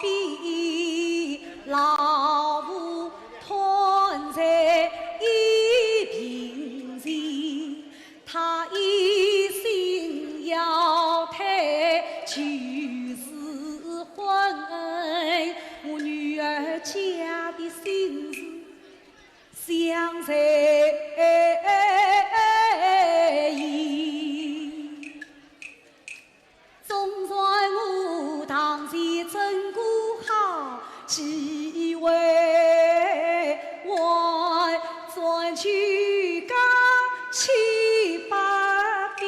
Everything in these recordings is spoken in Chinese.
比老母团在一平前，他一心要抬就是婚恩，我女儿家的心事想在意。总算我当前真过好机会，我转去讲700遍，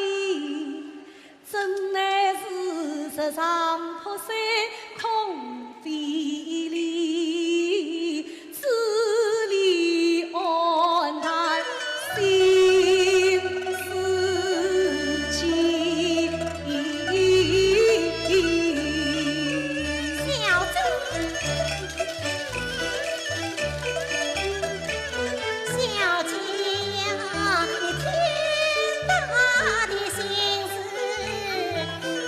真乃是石上破山空飞离，字里暗淡心思情。小姐，小姐呀，你天大的心思，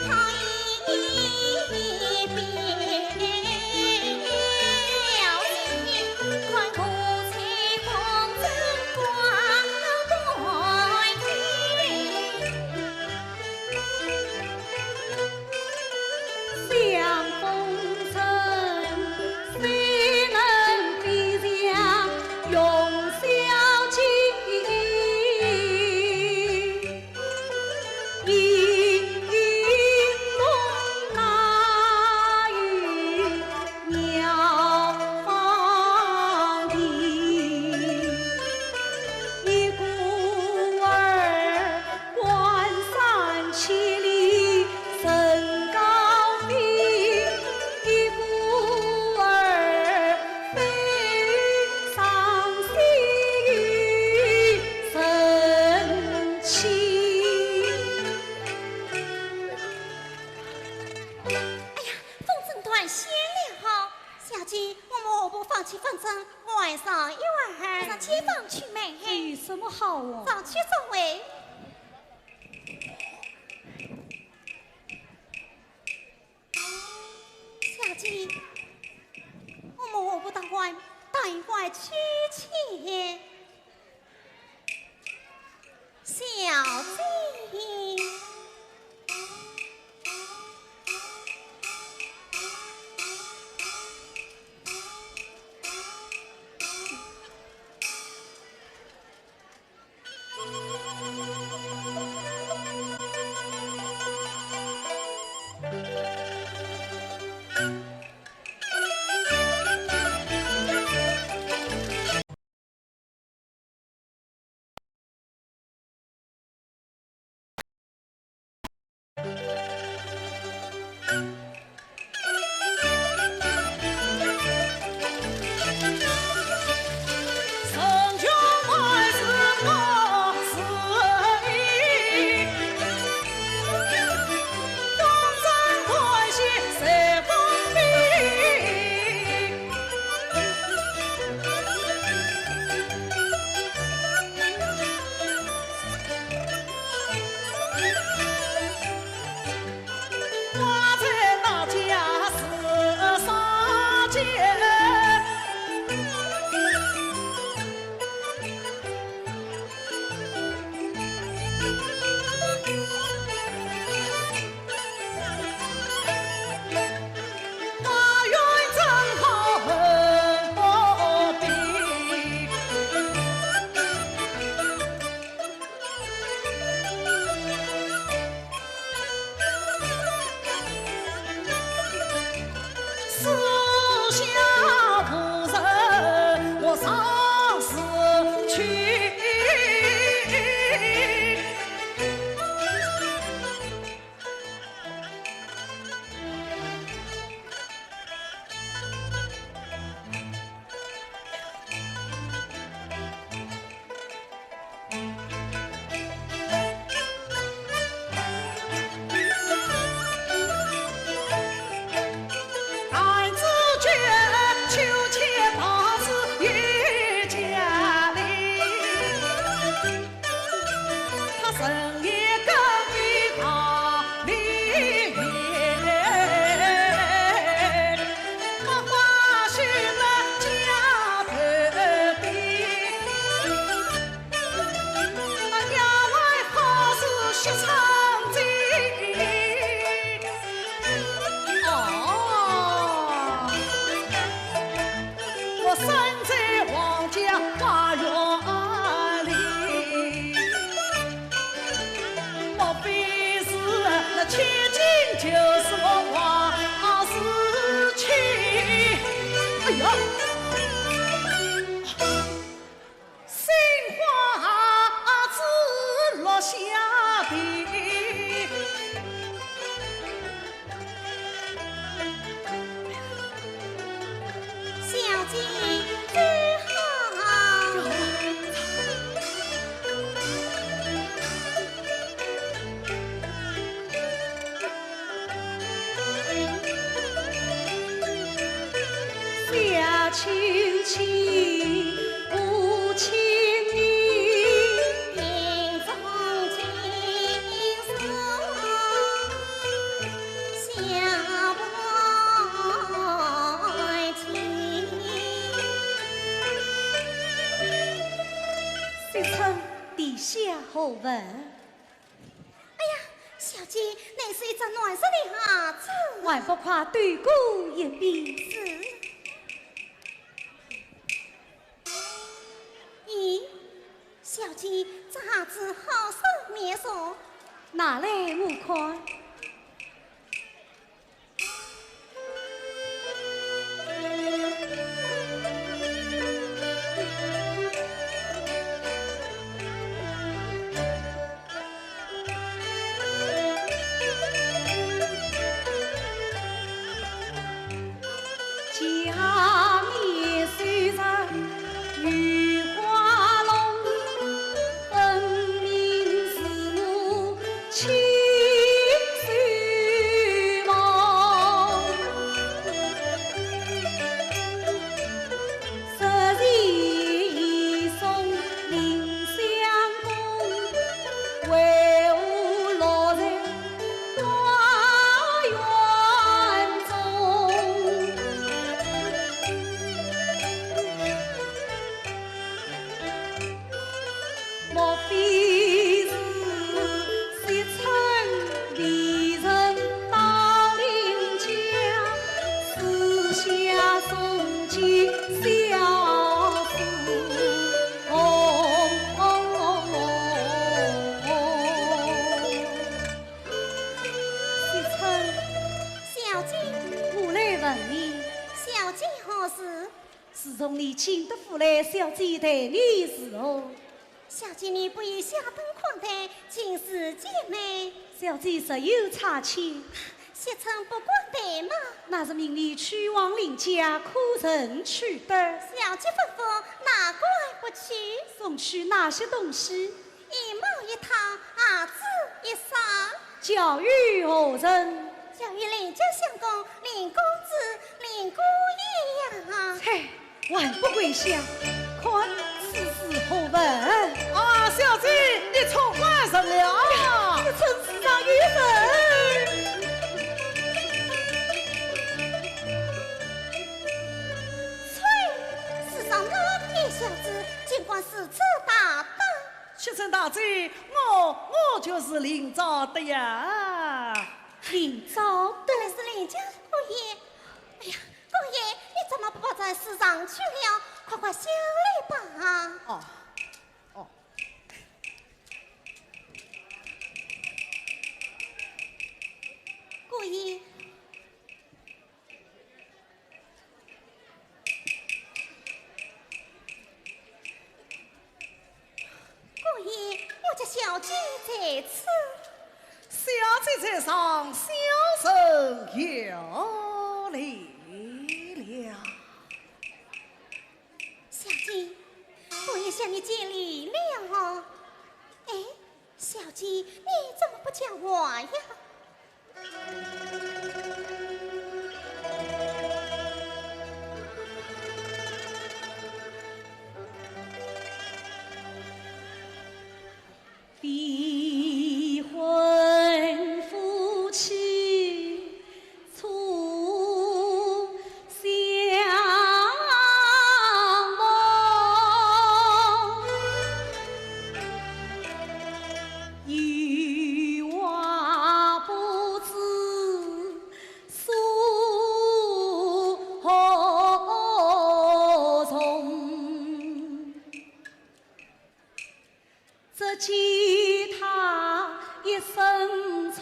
讨一遍。小姐，看古彩风筝挂台相逢曾，谁能比上永相亲？一冬那雨鸟放啼，一孤儿关山千里身高飞，一孤儿飞上西域神奇。哎呀，风筝断线了！小姐，我们不放弃风筝，晚上一会儿上街坊去买，有什么好哦？早去早回。小姐，我们不打算待会去钱。小姐。秋千无情意，庭中青松下白情。谁称地下好闻？小姐，你是一只暖色的孩子。还不快对歌一遍？是。咦，小姐，这孩子好生面熟。拿来我看。家面虽然雨花浓，分明是我亲手忙。十里送林相公，为我落在花园中。莫非是昔春离人到临江，四下送去小夫昔春，小姐，我来问你，小姐何事？自从你请得父来，小姐待你如何？小姐，你不以下等款待，尽是姐妹。小姐实有差遣，昔春不管得吗？那是命你去往邻家，可曾取得？小姐吩咐，哪怪不去？送去哪些东西？一毛一套，儿子一裳。教育何人？教育邻家相公林公子、林姑爷呀。嘿，还不归乡，看此事何闻？啊，小姐，你错怪什了？这城市上有人。崔，世上哪个小子尽管是此大胆？先生大姐，我就是林兆的呀。林昭原来是邻家姑爷。哎呀，姑爷，你怎么不跑在市上去了？快快下来吧！哦，哦，姑爷，姑爷，我家小姐在此。小姐在上，小生有礼了。小姐，我也向你见礼了。哎，小姐，你怎么不叫我呀？逼婚夫妻初相望，有话不知诉何从。只见他一身穿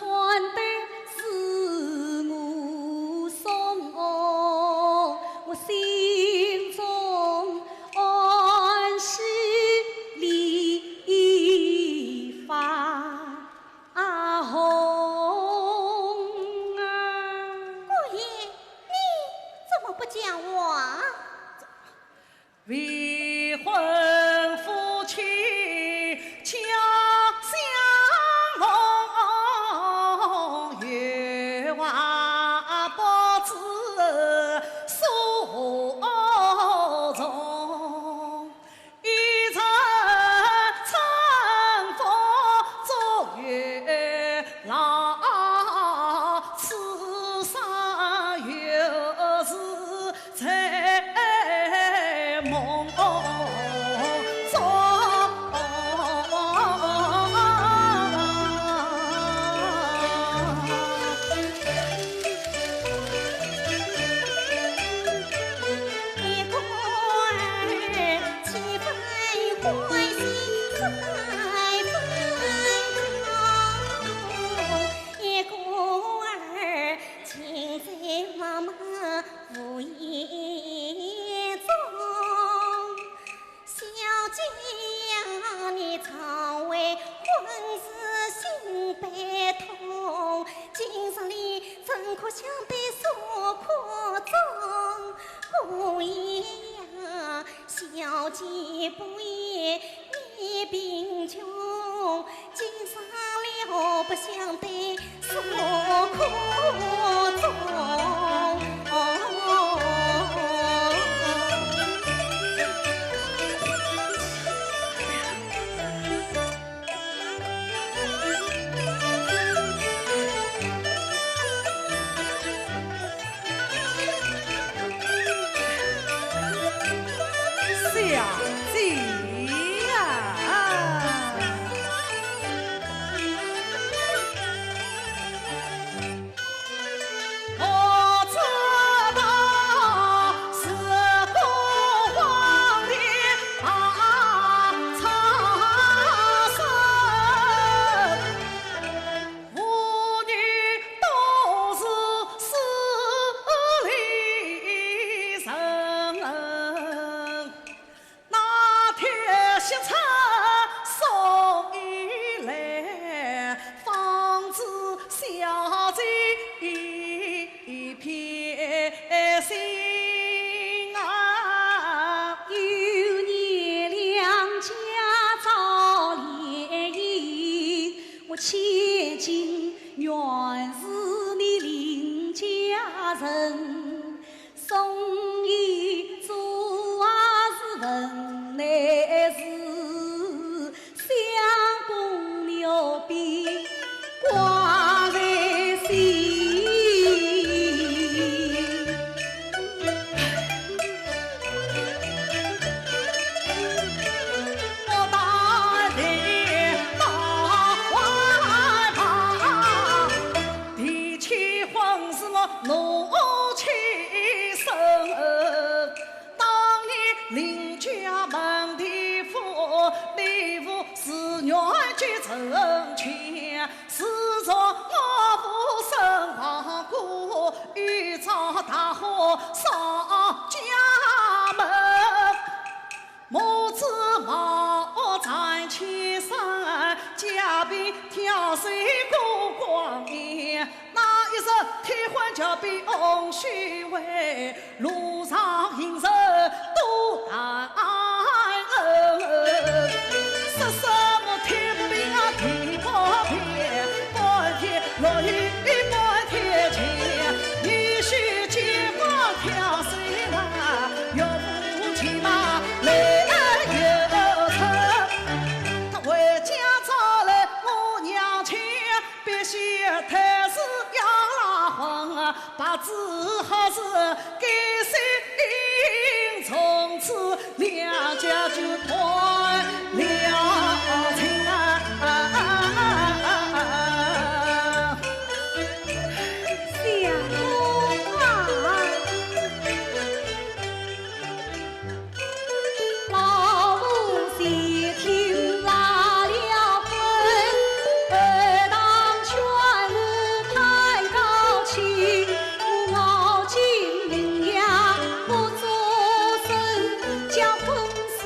得是我送，我心中欢喜梨花红啊！姑爷，你怎么不叫我啊？未婚夫妻恰相一个儿亲在妈妈无言中，小姐呀，你常为婚事心悲痛，今日里怎可相对所苦衷？姑爷呀，小姐不言你贫穷，今生了不相对所苦衷。千金原是你邻家人，送伊做也是份内事，相公牛逼挂在心。怒气生，当年邻家门的父，礼物是愿去成全，自从我父身亡故，遇着大祸上家门，母子毛在前身，家贫挑水过光年。一生替换脚比翁虚伪，路上行人都难恩。说什么天兵啊地破片，半天落雨半天晴，女婿结光挑水来，岳父骑马来又乘。他回家找来我娘亲，必须太师要。把子好事给谁？从此两家就断了情老夫细听拉了分，二当全无派高起。我今领呀不作声，将婚事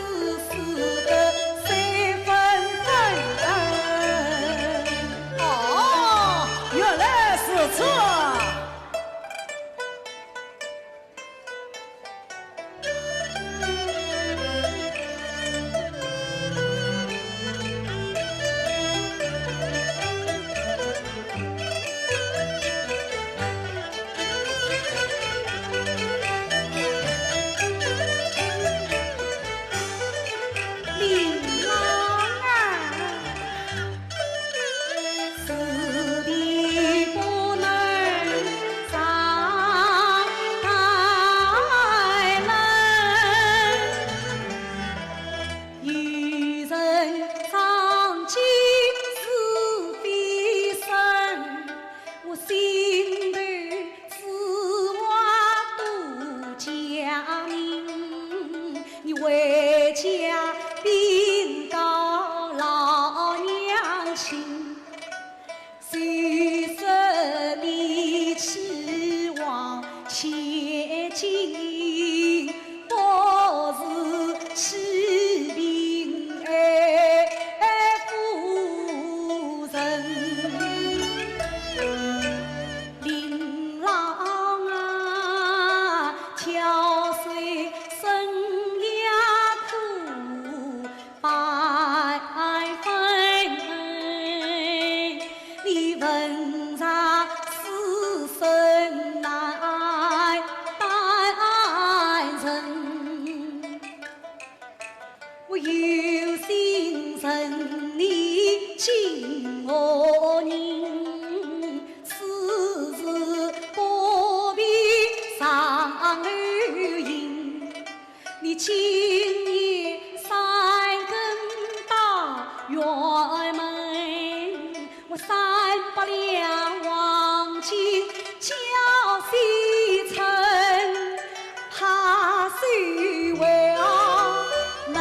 院门，我300两黄金交西城，怕谁为门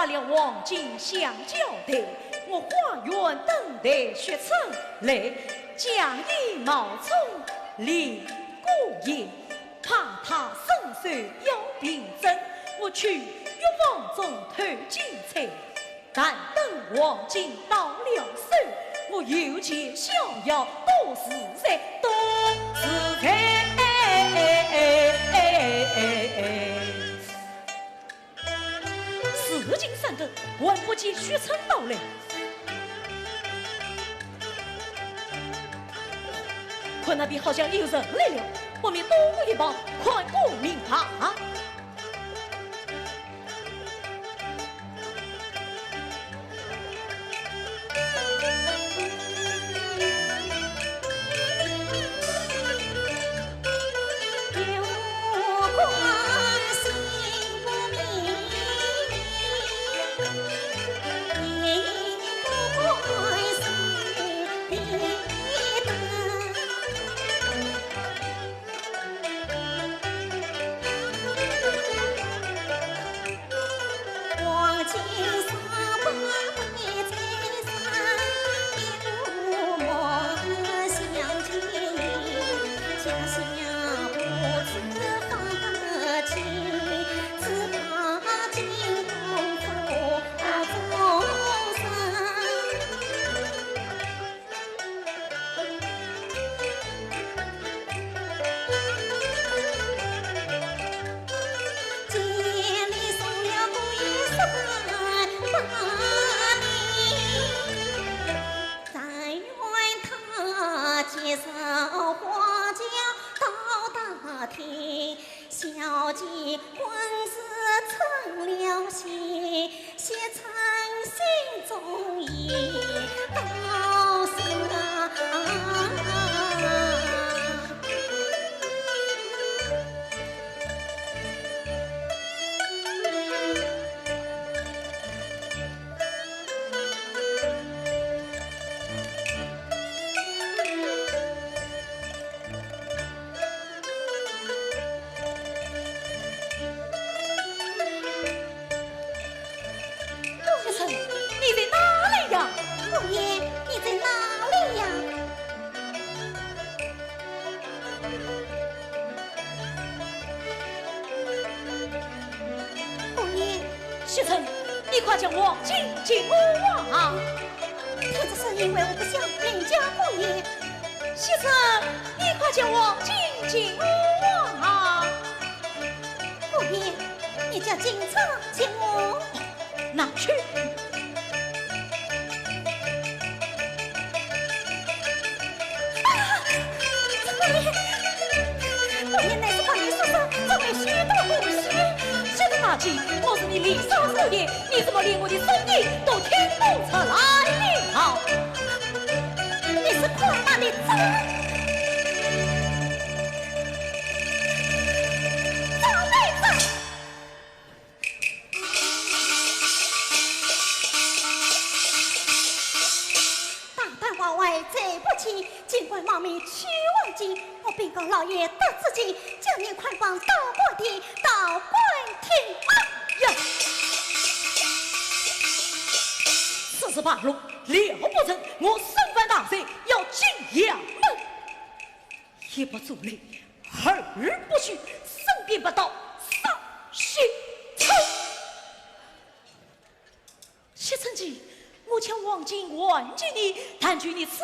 前黄金相交代，我花园等待雪城来，将衣冒充李姑爷，怕他伸手要凭证，我去玉房中偷金钗，但等黄金到了手，我有钱逍遥多自在，多自在。四进三更，还不见薛城到来。看那边好像有人来了，我们多一帮，快过明堂。快将王进进屋啊！他只是因为我不想人家过夜。先生，你快将王进进屋啊！过夜，你叫警察请我。拿去。我原来是帮你叔叔作为许多故事。这个大计，我是你离骚少爷，你怎么连我的声音都听不出来了？你是快马的张队长。大胆往外对不起，尽管冒昧去忘记，我禀告老爷得自己将你宽放到官地，到官厅呀！48路了不成，我身犯大罪，要进衙门。一不足累，二不许，三便不到，三行走。谢承吉，我将王进万金你，但据你此事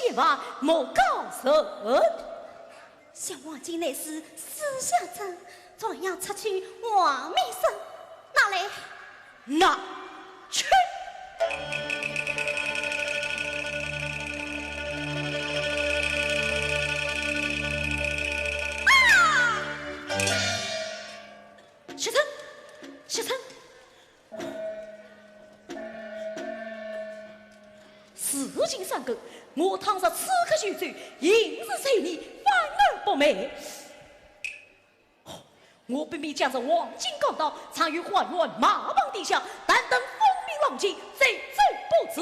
千万莫告人。小王金内是私下证，怎样出去王名声？拿来，拿去。谢承，谢承，事情三更，我倘若此刻许罪，应是随你反而不美。我本必将这王金告到，参与花园马帮地下，但等风平浪静，贼走不止。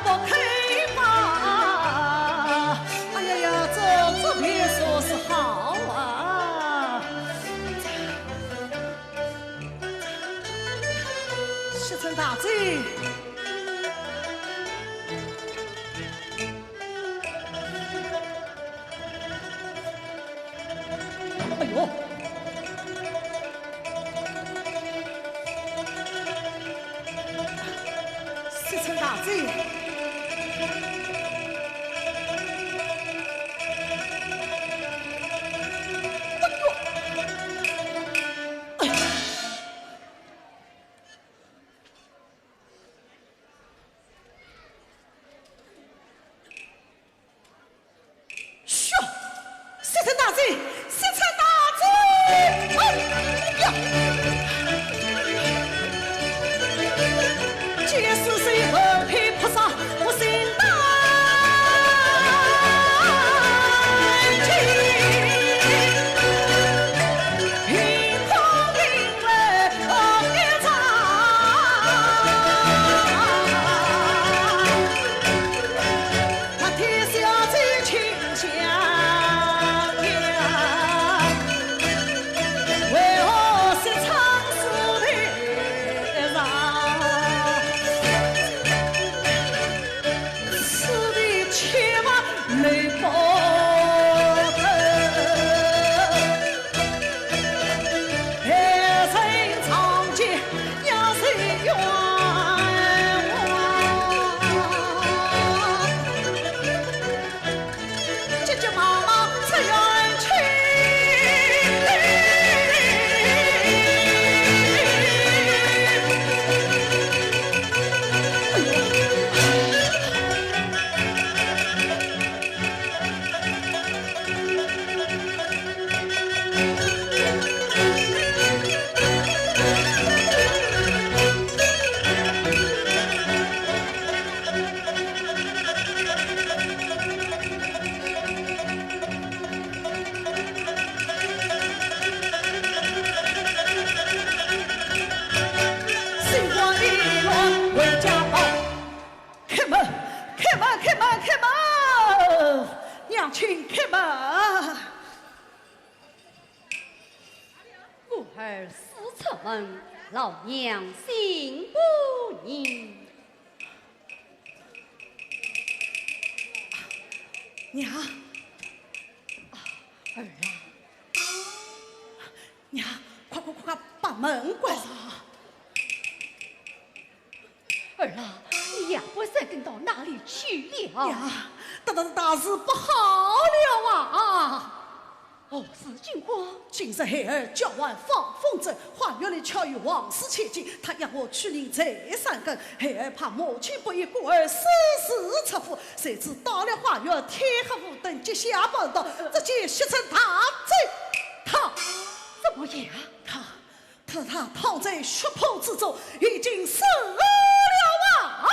不开放。西城大贼。哎呦！西城大贼！请开门。故儿私出门，老娘心不宁。娘，儿啊，娘，快把门关上。儿啊，你呀，不再跟到哪里去了？娘，大事不好了啊！何事情况？今日孩儿叫完放风筝，花园里巧遇王氏千金，他让我去领再三更。孩儿怕母亲不依，故而私自出府。谁知到了花园，天黑无灯，接下报道，只见血成大贼，他怎么样？他躺在血泊之中，已经死了啊！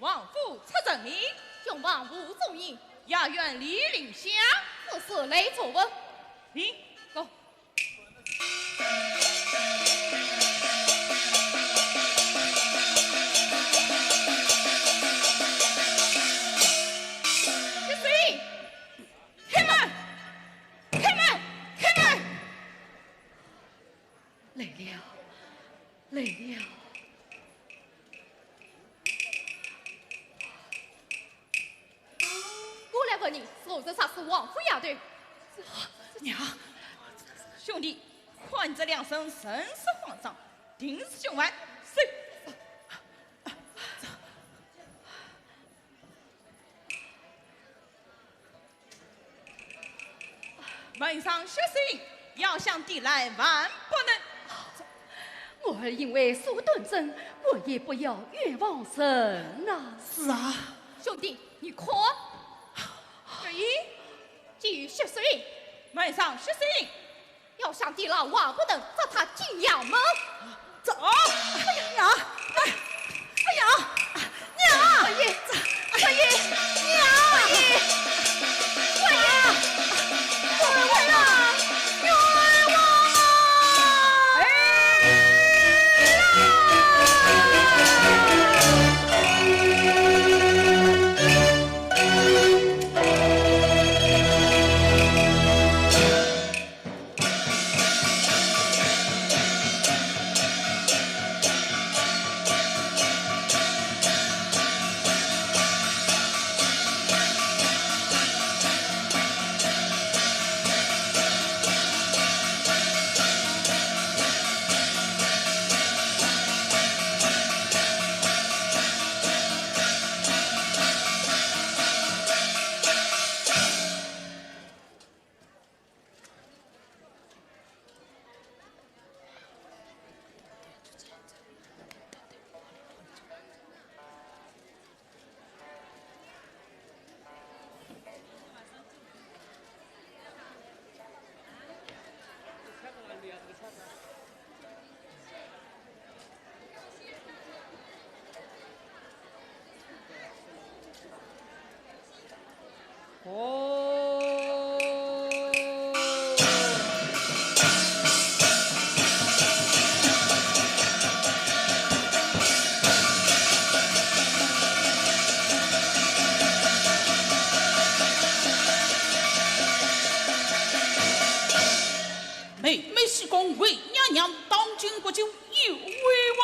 王府出征你，雄王无中意，衙院李林香，此事雷错问。你走。累了。我来问你，昨日啥是王府衙队？娘，兄弟，唤这两声神是皇上，定是凶案。谁？门上血腥，要想抵赖万不能。我儿因为苏顿真，我也不要冤枉神呐。是啊，兄弟，你看，咦，基于血水，门上血腥，要想抵赖万不能，找他进衙门。走！哎呀娘！哎呀娘！二爷，二爷，娘！二爷，二爷，冤枉啊！冤枉啊！妹妹是公为娘娘当君国舅有威望，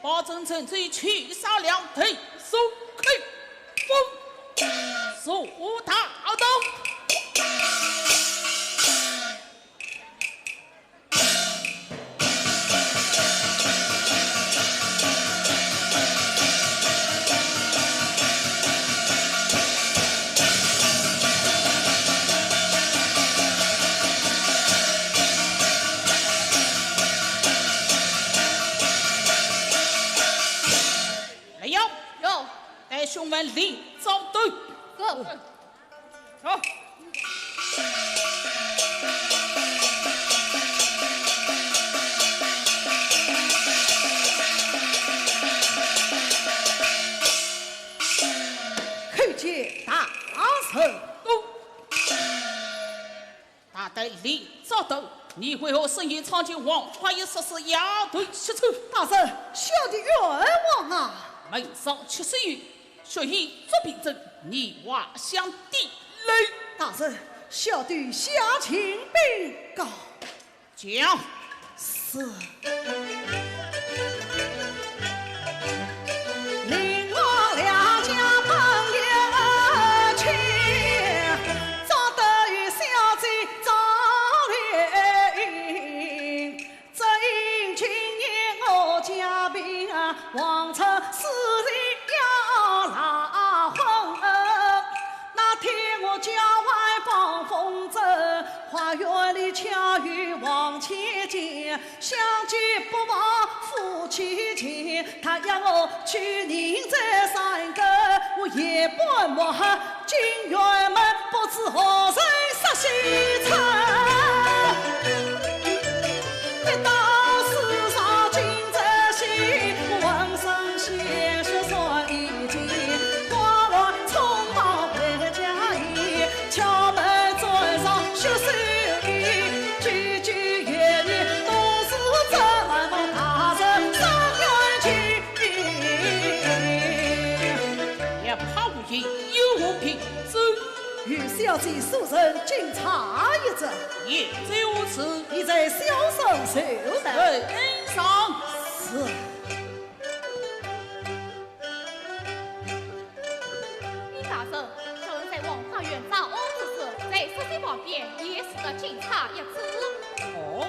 保证臣贼去杀两腿，手开封，速大刀。兄们立早队，走。走。叩见大圣。大队立早队，你为何深夜闯进王华爷实施押队失策？大圣，小弟冤枉啊！门上七十余。血以作凭证，你瓦相抵赖。大圣，小弟下请禀告。讲。是。令我两家朋友去，早得与小姐早联姻。只因今年我家贫啊，王朝私人。拉婚，那天我郊外放风筝，花园里巧遇王千金，相见不忘夫妻情。他要我去宁在山沟，我也不莫进院门，不知何人杀西城。一到世上尽这心，我浑身平生。与小姐素身仅差一折，也就此，你在小生受的。恩上是。李大人，小人在王花园找翁之时，在书斋旁边也是个警察一次。哦。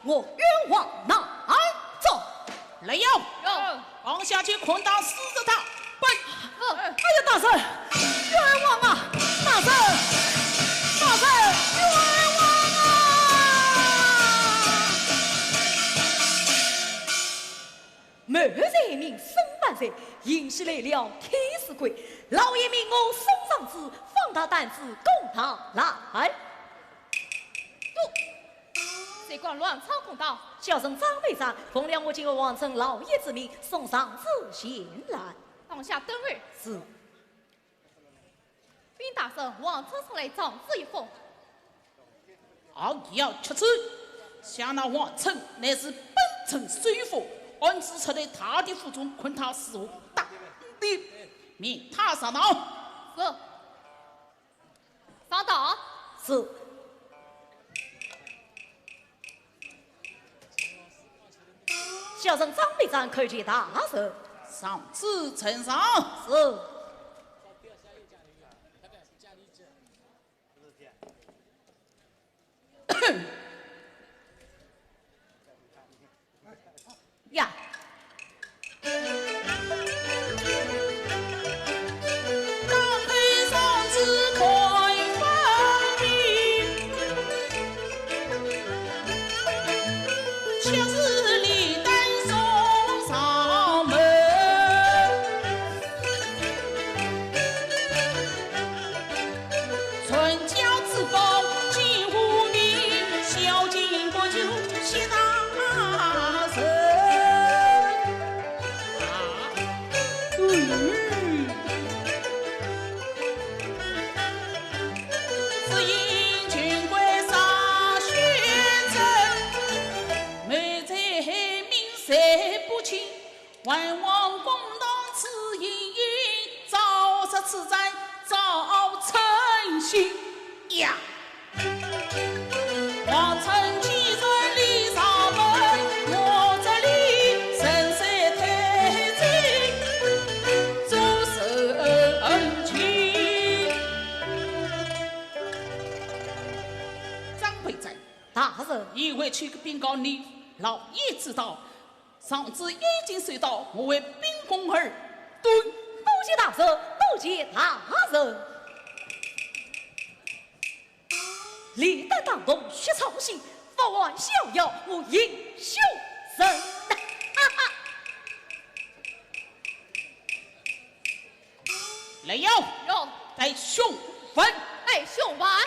我冤枉哪走？来哟，往下去捆绑死着他！滚！哎呀，大人，冤枉啊！大人，大人，冤枉啊！某人民生万岁，迎喜来了天使鬼，老爷命我送上子，放大胆子攻他来。谁管乱操公道？小生张队长奉了我今日王承老爷之命，送上子前来。当下等儿。是。禀大圣，王承送来状纸一封。傲娇出此，想那王承乃是本城水府，按指出来他的府中困他死无当的，命他上道。是。上道。是。小生张队长叩见大圣。上旨呈上。是。呀。万王公道此隐隐，早杀此战早成心呀！王承既然李少门，我这里深深太君，主神情。张会长，大人，一会去禀告你老爷知道。上旨已经收到，我为秉公而对。多谢大人，多谢大人。历代当中血潮兴，法王逍遥，我英雄人呐！来哟，哟，带雄分。哎，兄娃。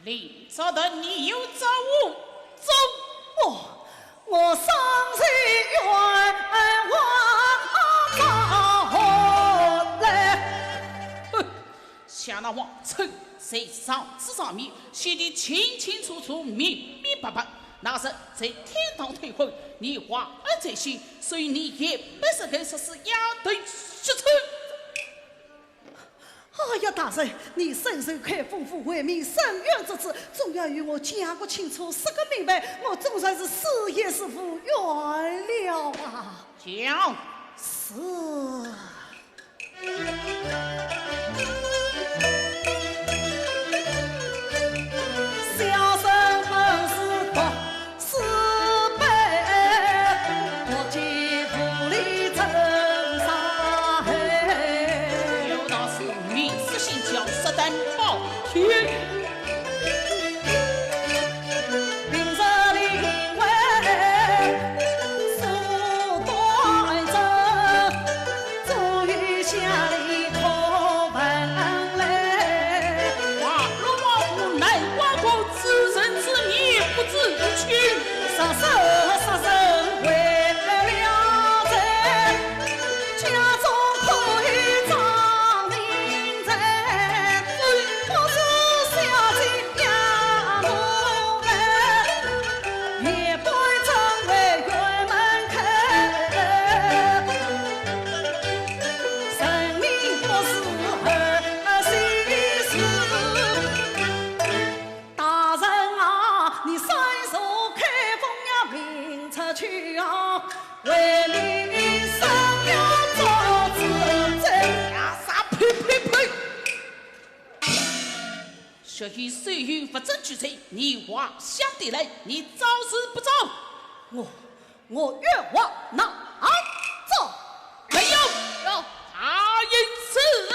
林朝的你有招无走？我上山冤枉来。像那王臣在上纸上面写的清清楚楚、明明白白，那是在天堂退婚，你话而在心，所以你也不是该实施押对许村。哎呀，大人，你伸手开封府为民伸冤之职，总要与我讲个清楚，说个明白，我总算是死也是负冤了啊！讲是。小生本是读四辈，我见府里真上海。有道是民事性交色担保天。平日里因为手段正，终于下里托本来。哇，若王无奈，王后自认之孽不知去。杀手为了财，家中可以长民财。我是小姐呀奴儿，也不成为院门口。生命不是儿戏事。大人啊，你伸手开封呀，明出去啊，为民生要做自责。呀啥呸呸呸！学习岁月不争取财，你话相对来，你早是不早？我愿往哪走？没有，哟，他因此为。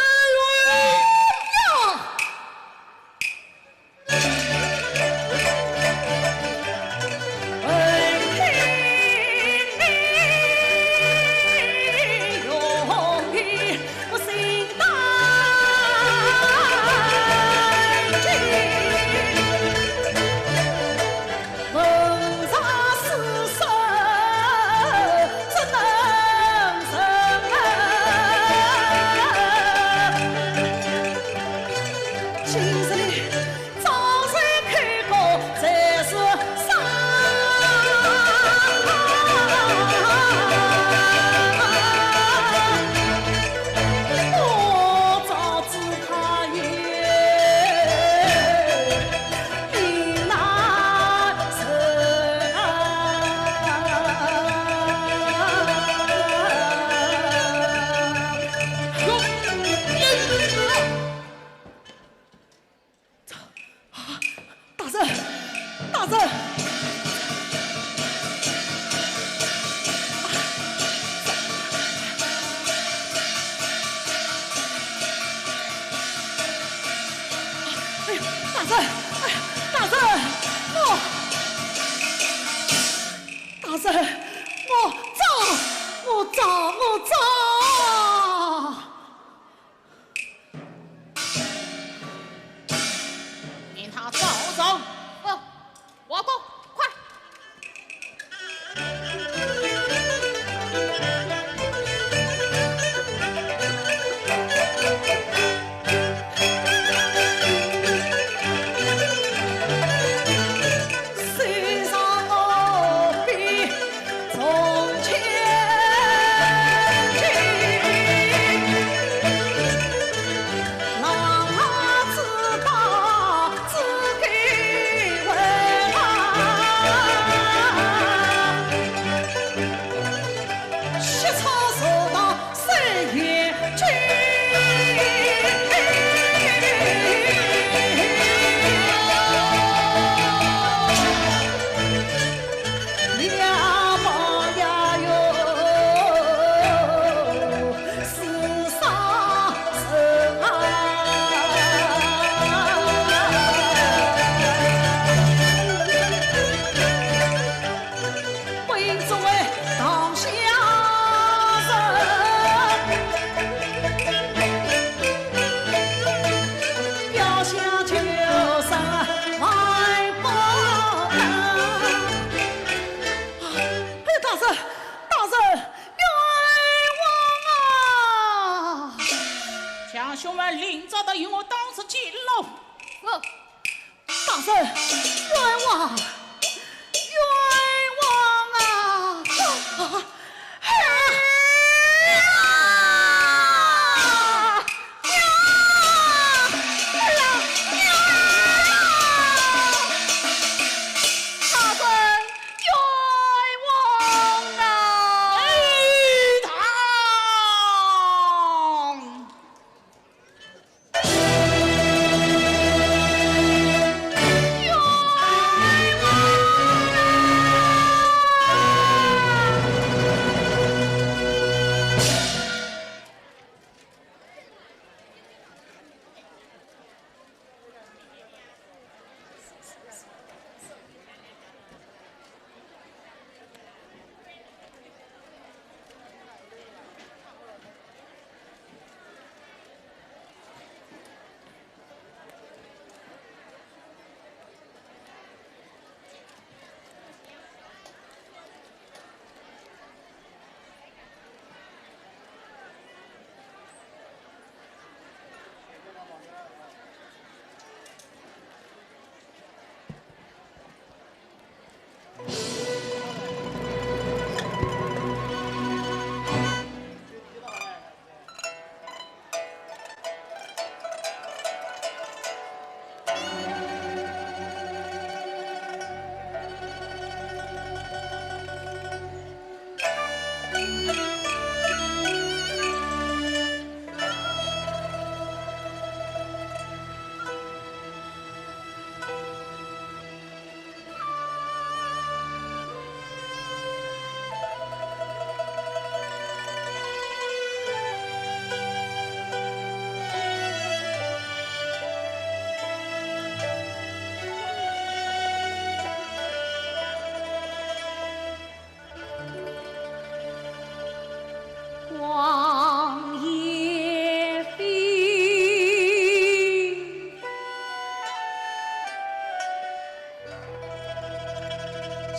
大人，哎呦，大人，哎，大人，哦，大人。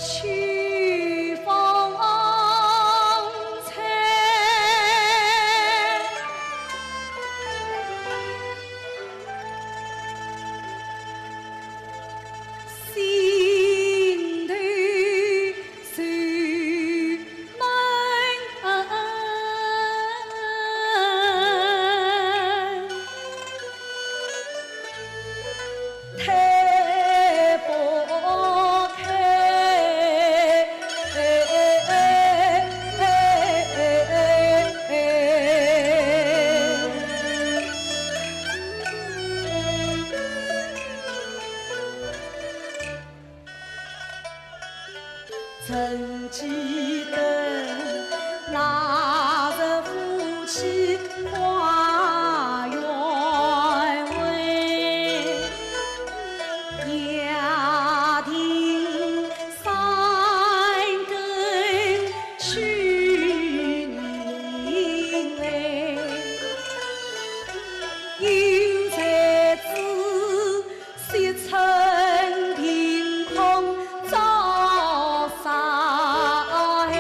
秋风吹，心头愁闷。太不开，曾记得那日夫妻花园围。家庭三更去凝泪，有才子惜春凭空照山海，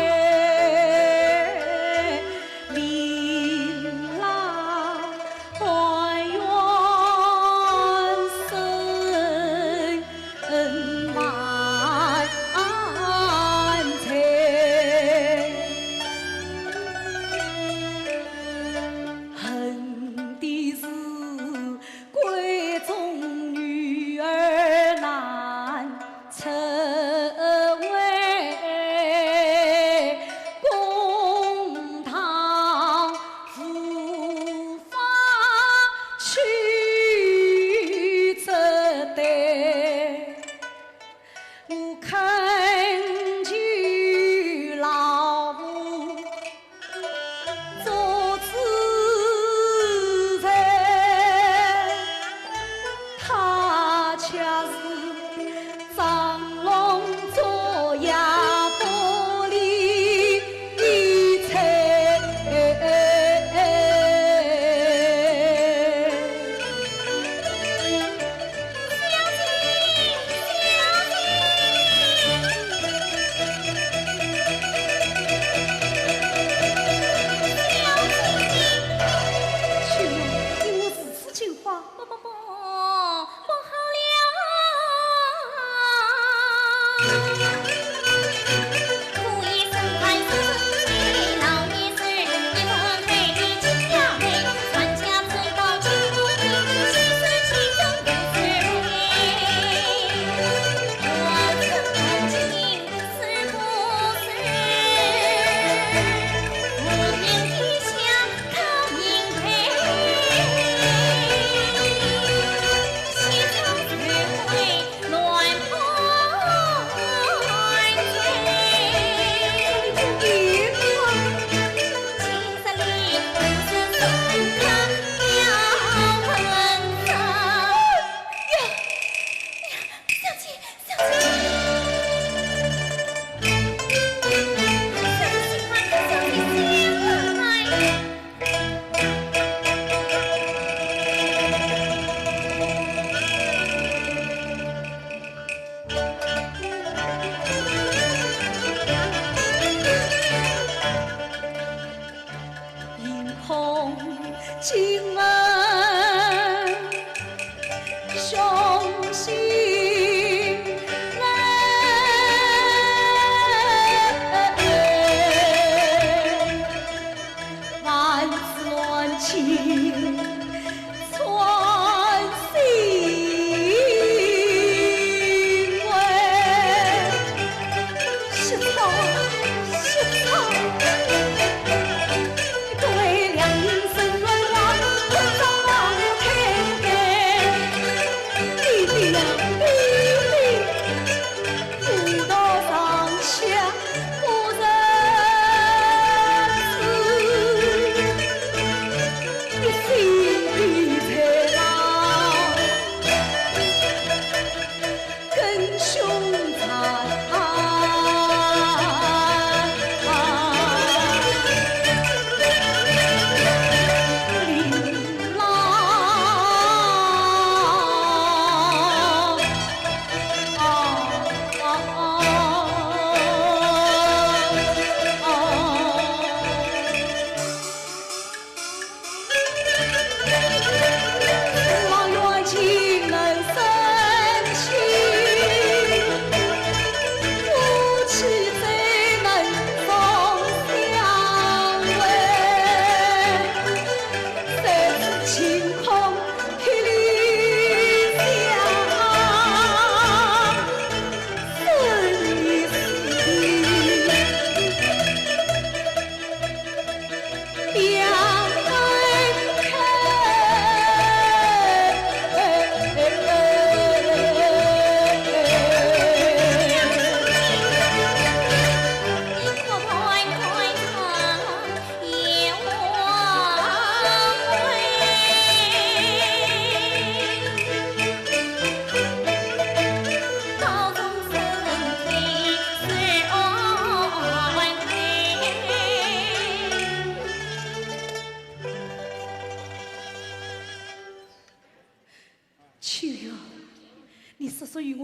琳琅还原身满载，恨的是闺中女儿难成为公堂无法去责对。我恳求老母做主人，他却是张龙做哑巴里菜。去了，因我如此情话。不好了！苦一生寒生，老一生一分黑的金条黑，传家之道金不黑，其实其中不是黑。我曾问君是不是？无名的香靠银配。西窗才会乱蓬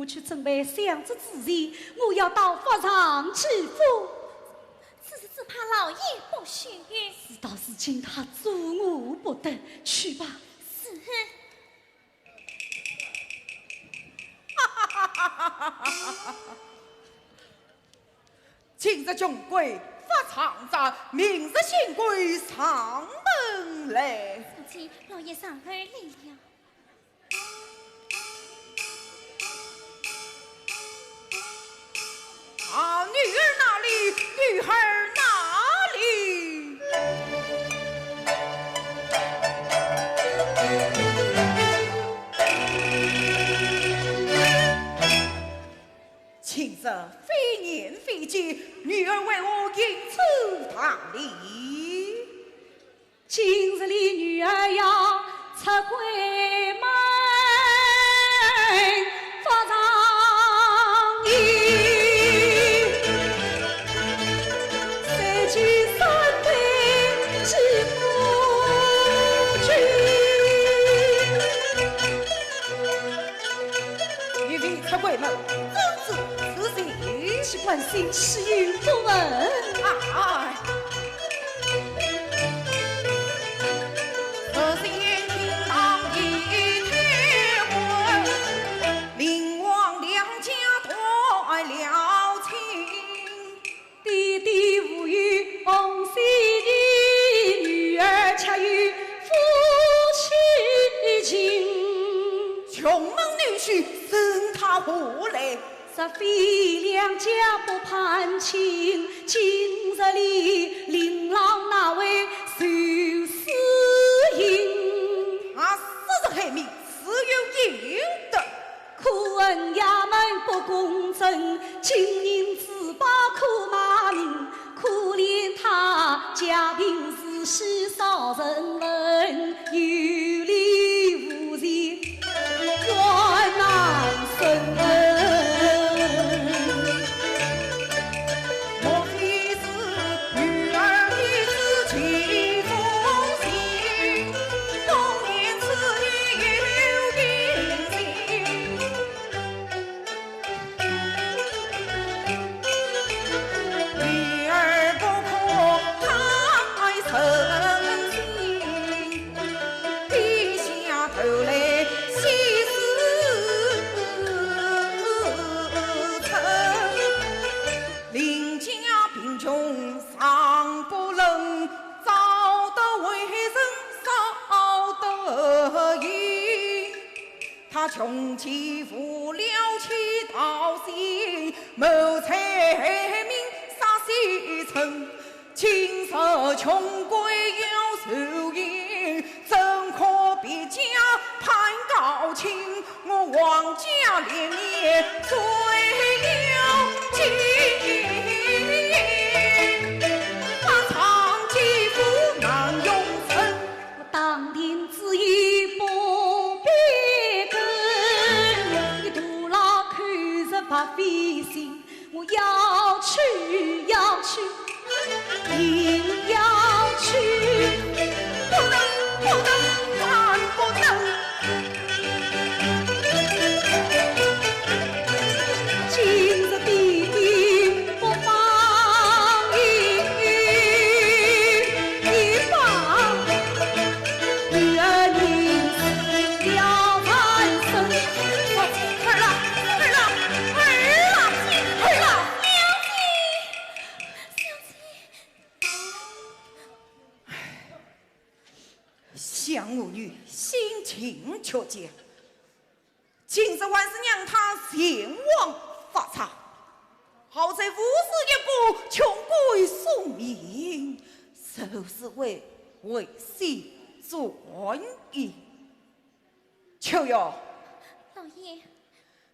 去准备相子之前，我要到法场祈福。此事只怕老爷不许。事到如今，他阻我不得，去吧。是。今日穷贵发场上，明日新贵上门来。父亲，老爷上儿来了。啊，女儿哪里？女儿哪里？今日非年非节，女儿为我应酬堂礼。今日里女儿要出闺门，发长衣，三去三对是夫君。玉璧出闺门，真是此事。其关心是与不闻。哎。何来？若非两家不攀亲，今日里林老那位受死刑。他死人害命，自有应得。可恨衙门不公正，金银自保可骂名。可怜他家贫如洗，少人问，有理无钱，冤难伸。穷其父了其道心，谋财命杀西城。今日穷贵要受刑，怎可别家攀高亲？我王家连年最要紧，他长期父难永生。我当庭之意不必怕费心，我要去，要去，定要去，不能，不能，还不能。今日弟弟不放一放，女儿宁死了半生。相母女心情确切，今日还是让他前往发财，好在无事一过，穷贵送命，受是为先专一。秋月，老爷，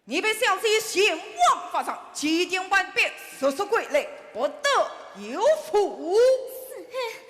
你被小姐前往发财，几点万变，速速归来，不得有负。是。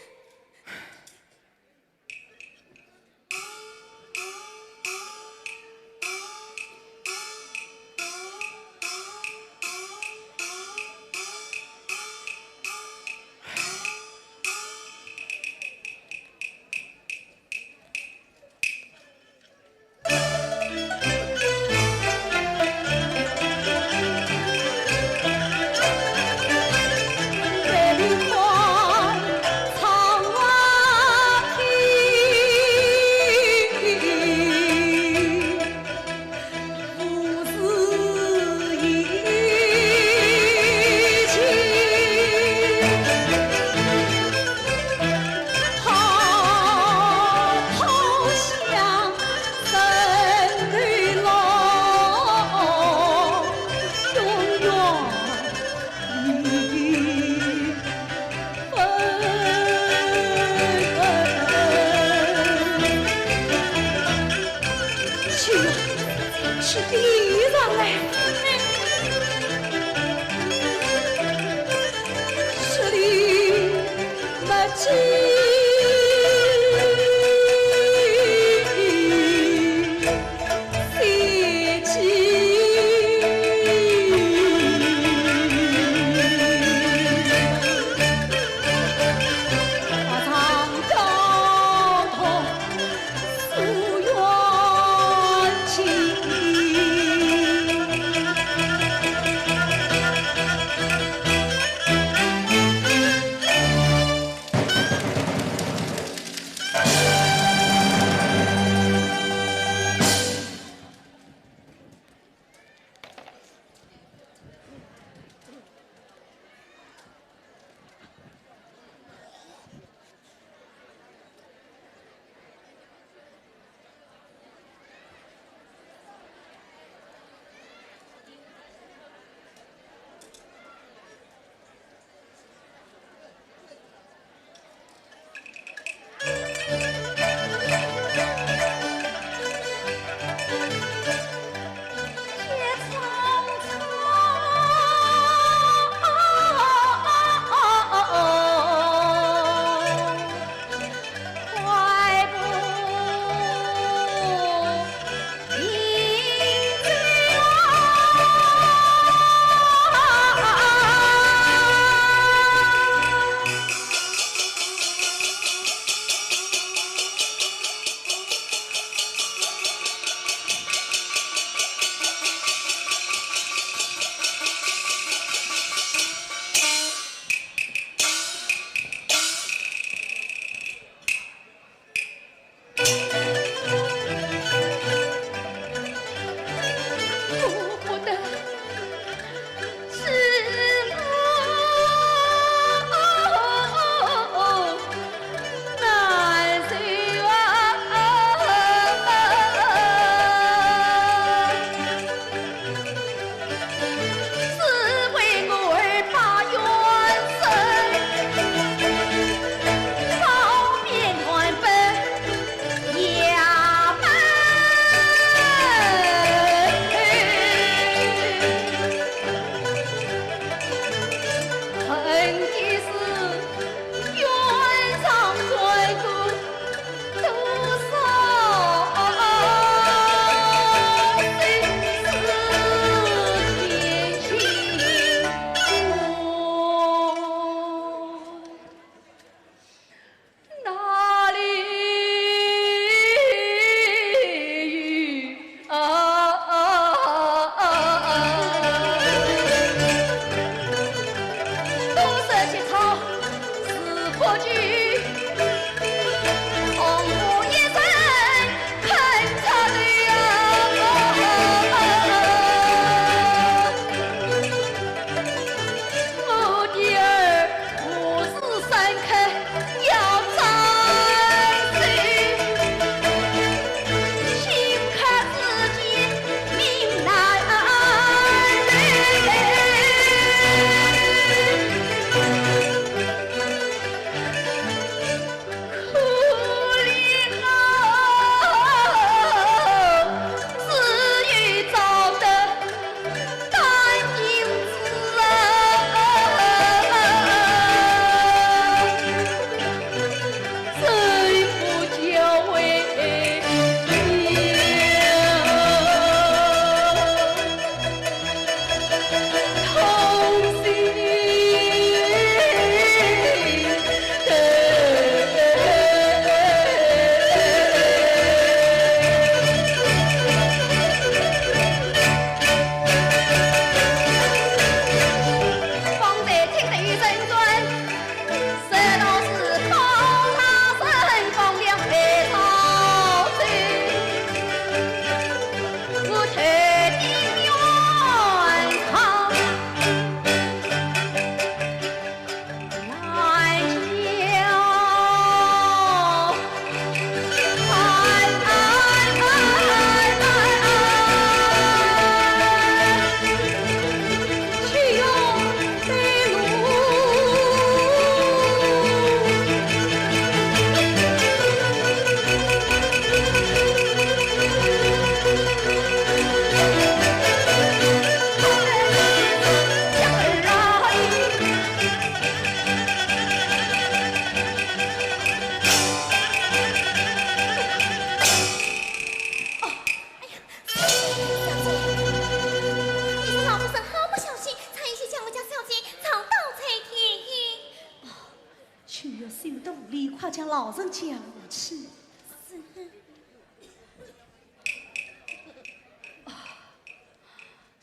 将老人家过去。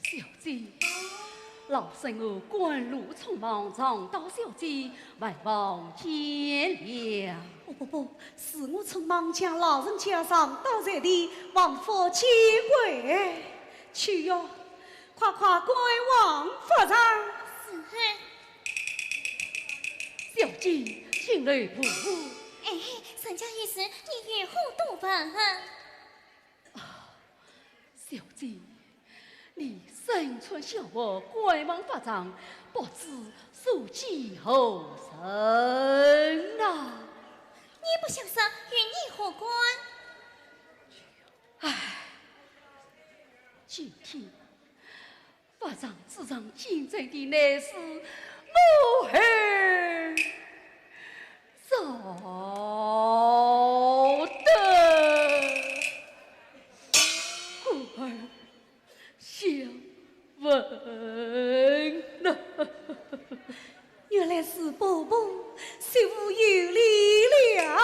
小姐，老身我赶路匆忙，撞到小姐，万望见谅。不，是我匆忙将老人家上到这里，王府接归。去哟，快快归王府上。小姐，请来仆。哎，沈家一时，你与虎度分。小姐，你身穿小我，怪忙发长，不知属几后生啊？你不想说与你何关？唉，今天发长之上竞争的乃是母儿早得故儿想问呐。原来是伯伯，似乎有理了。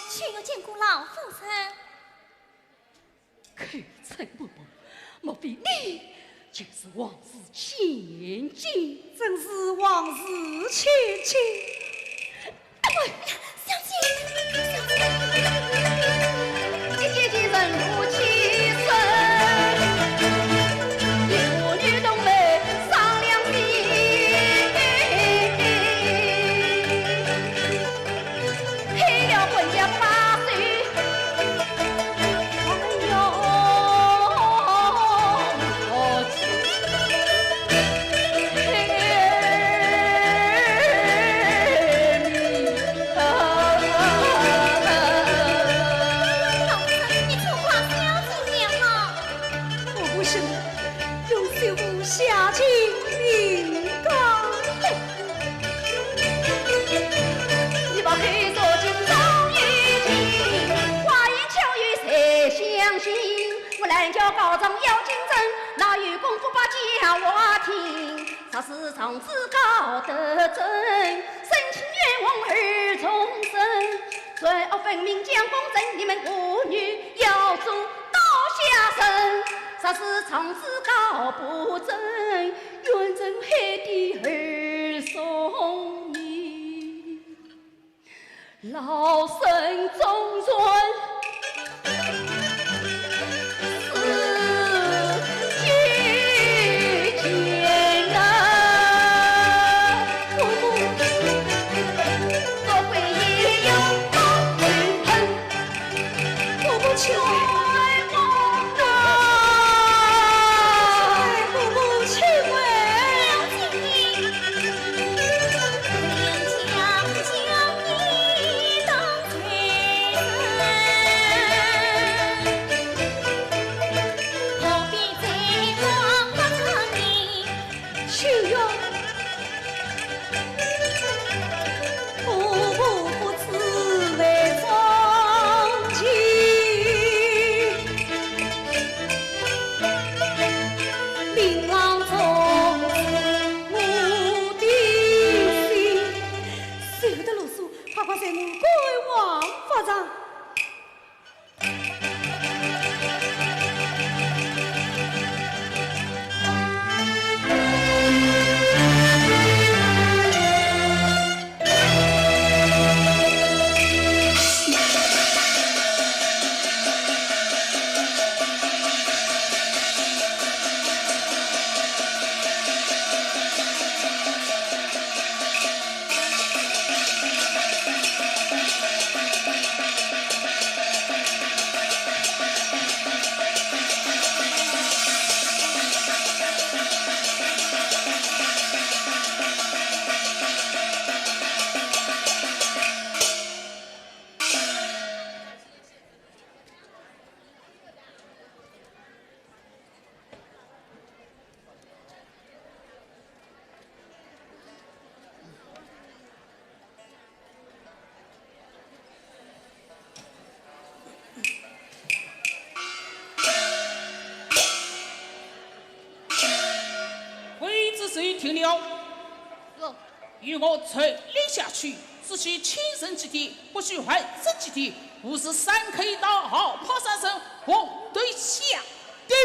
却又见过老夫人。可曾伯伯，莫非你就是王氏千金？真是往事千金。小姐，姐姐的人如其身，一妇女懂得商量心，配了婚家8岁，还有何子？你说话小心点嘛。我不是用秀妇下进名纲。你把黑做金装玉镜，花言巧语谁相信？我懒觉高中要竞争，哪有功夫把讲话听？啥是长子高得真，深情愿望儿终身。罪恶分明讲公正，你们妇女要做刀下身。啥是长子高不正，愿真黑的儿送你。老身忠顺，四句艰难。做鬼也有功与恨，我不求爱梦的。我不求小姐，连将你当罪人，何必再光不成你？去哟。不知为庄情，琳琅总是我的心。随后的路数，快快在我归王府上。鬼子谁听了，与我城里下去。只需亲生之地，不许外生之地。不是3可以到好跑3声，红队下定。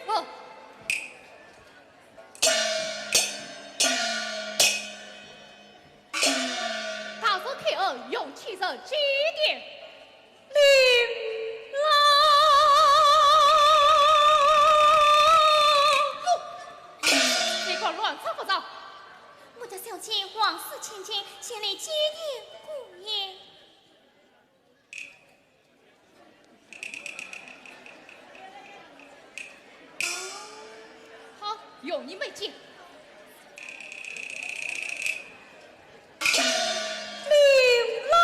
哦，大手开儿用气势祭奠琳琅。这个乱操不着。我的小姐皇室千金，前来接见姑爷。好，有你没见。琳琅。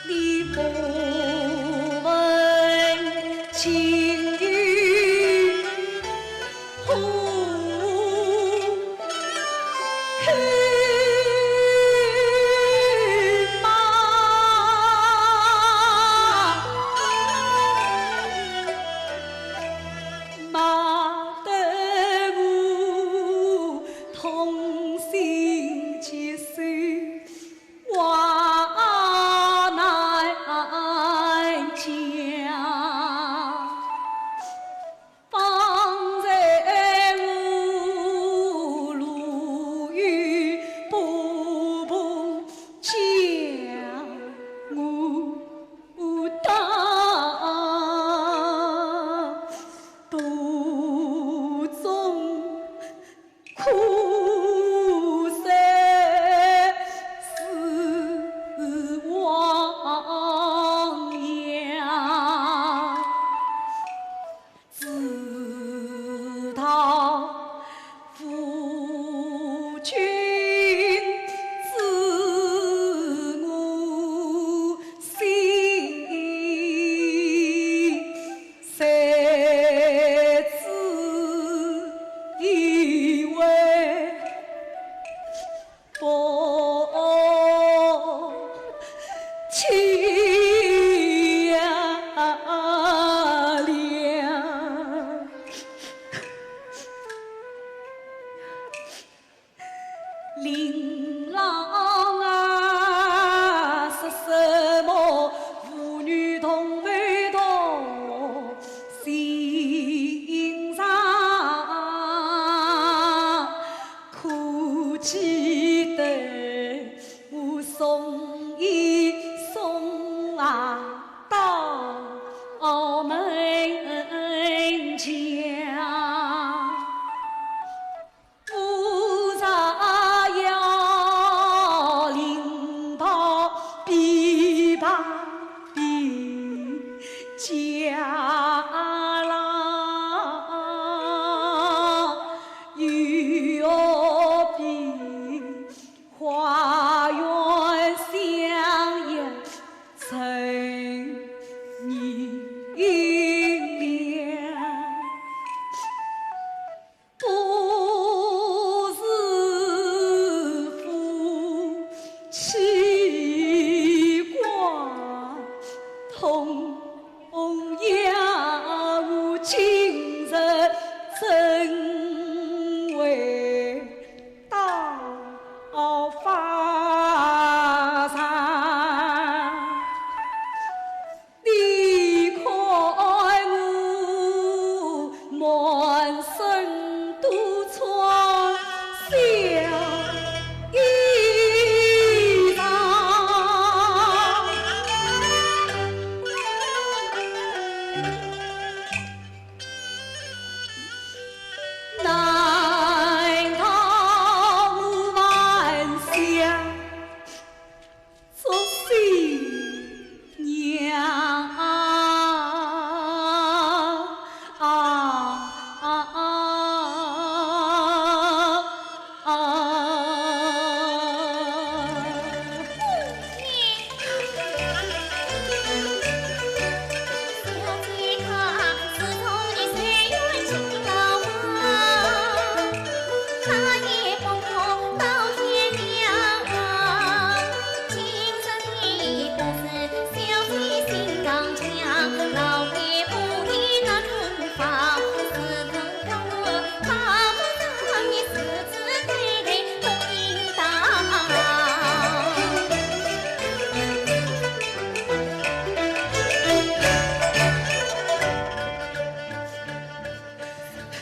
你不问情与苦，马得我同心结手，往南疆，方在我路远步步将我打。途中苦涩是汪洋，自讨夫君知我心，谁知以为不凄凉。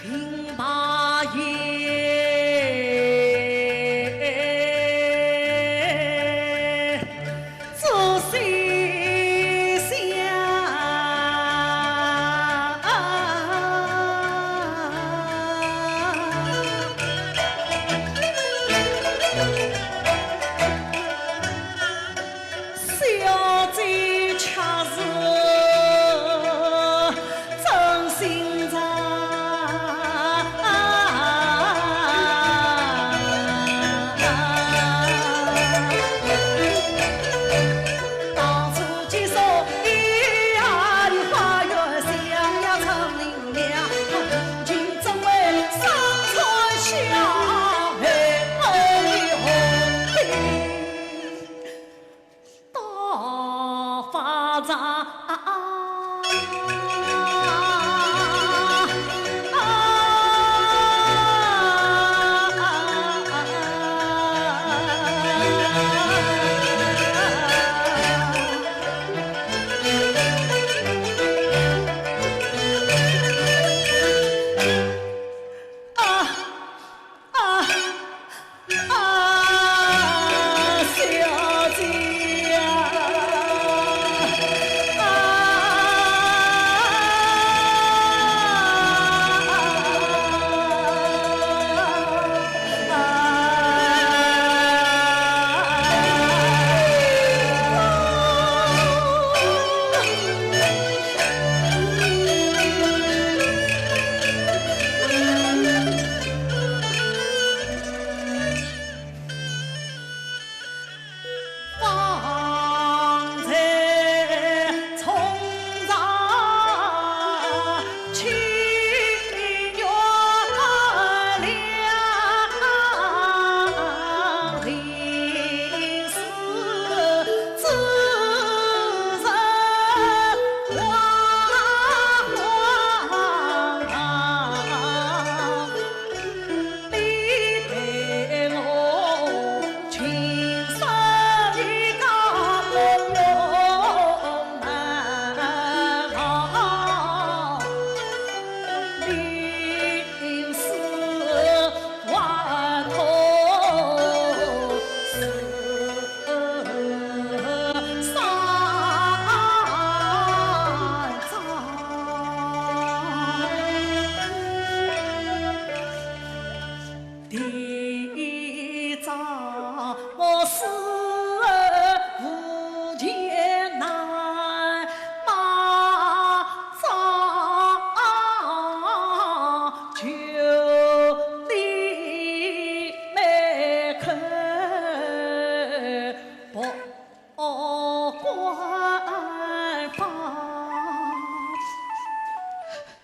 听罢言。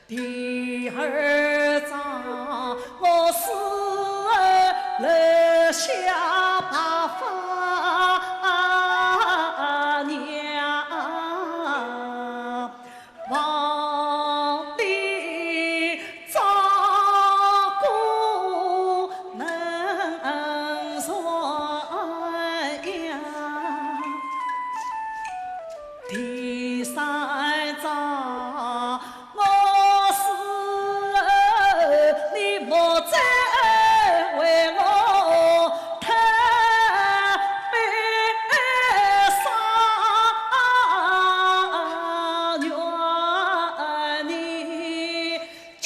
第二章我死留下八法娘，王的照顾能算呀。第三章莫再为我特别伤，愿你家。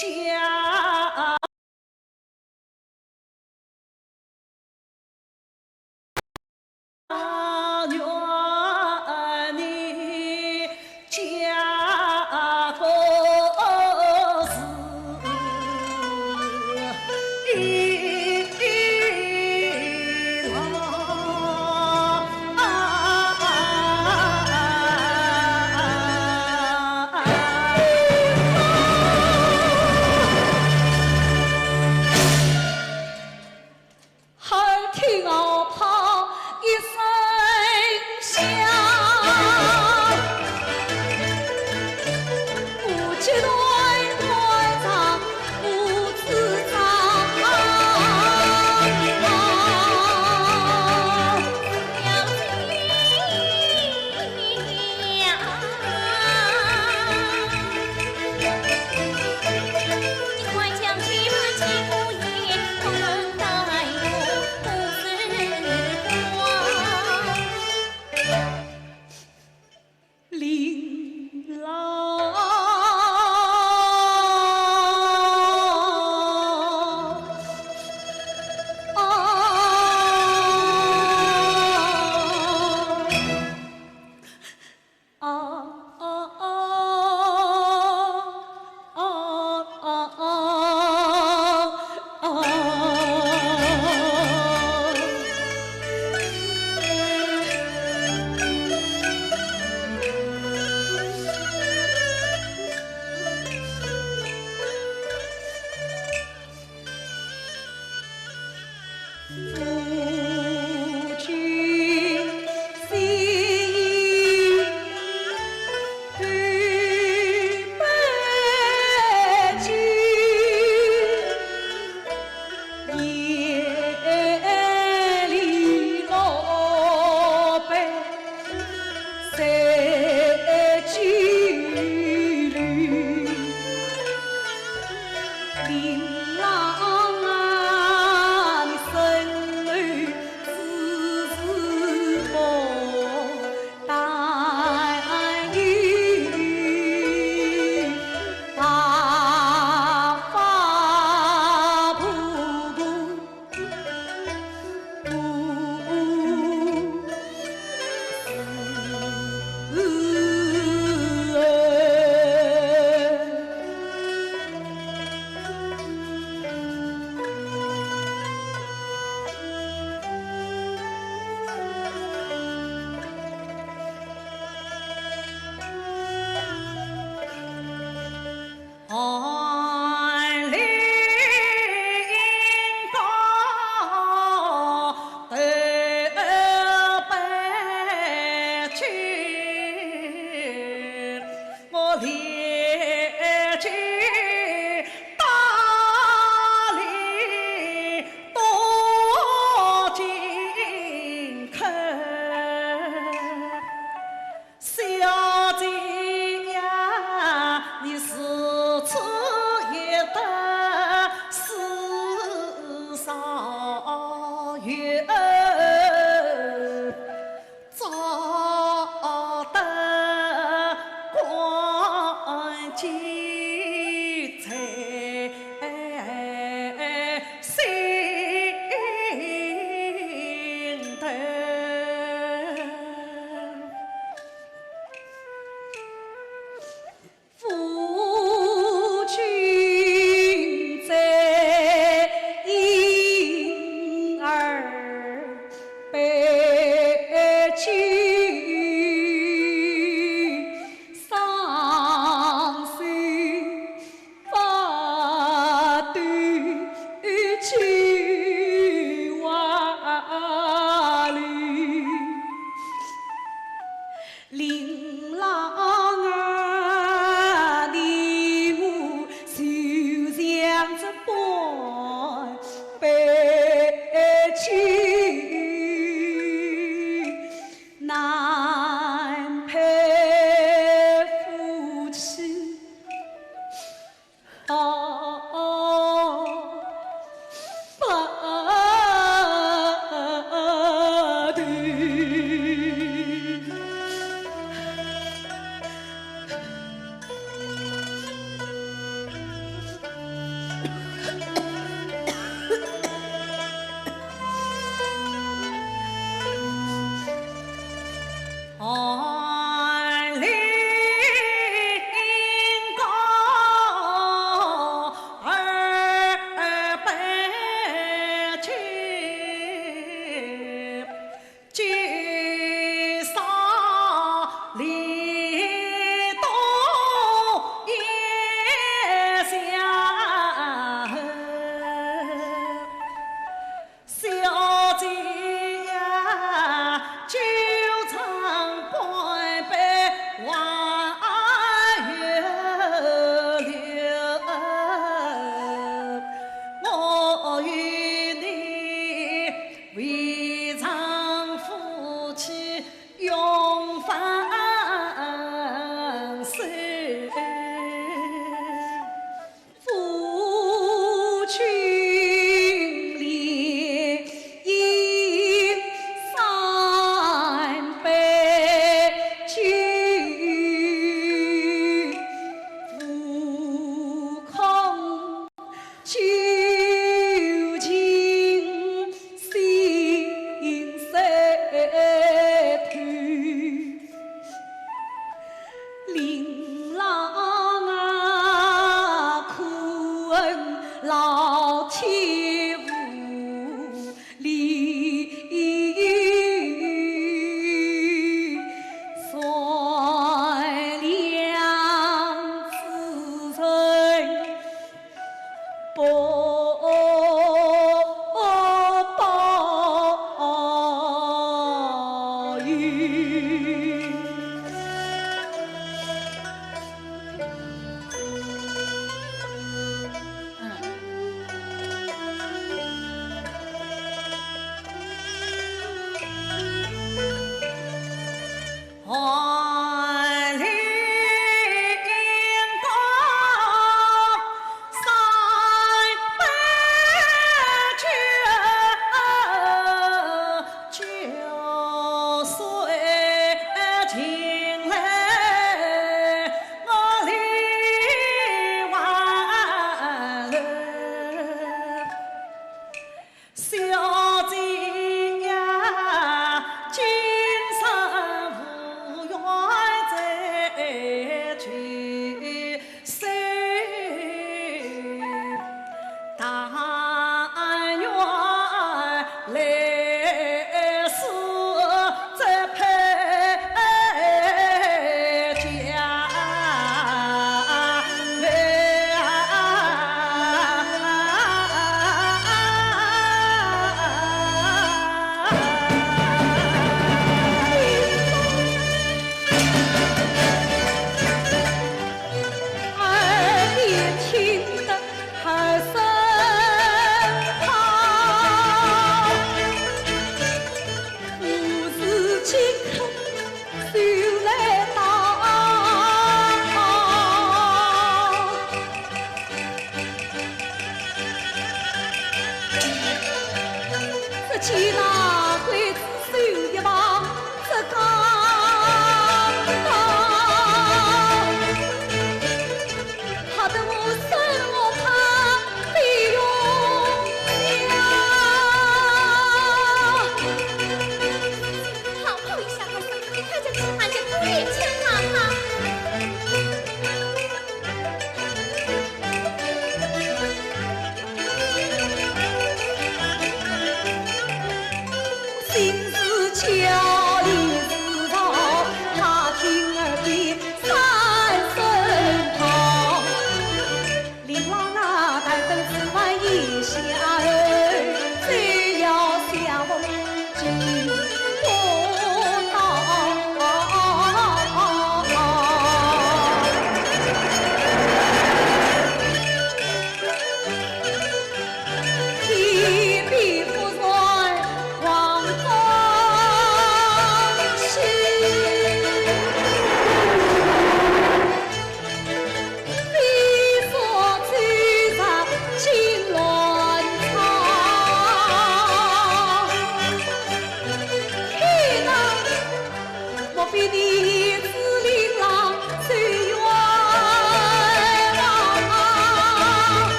几段爱唱不自在。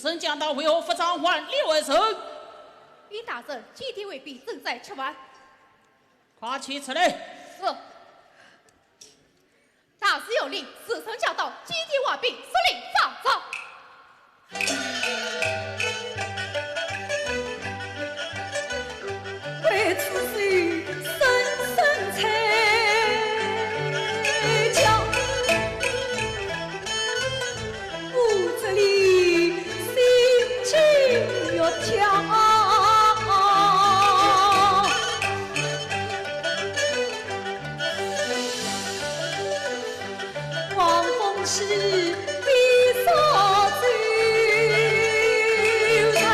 沈将到为何不偿还刘二生？尹大人，祭天未毕，正在吃饭。快去出来！是。大师有令，死神驾到，祭天完毕，司令上朝。为此事深深猜教，屋子里心惊肉跳。望风是闭锁酒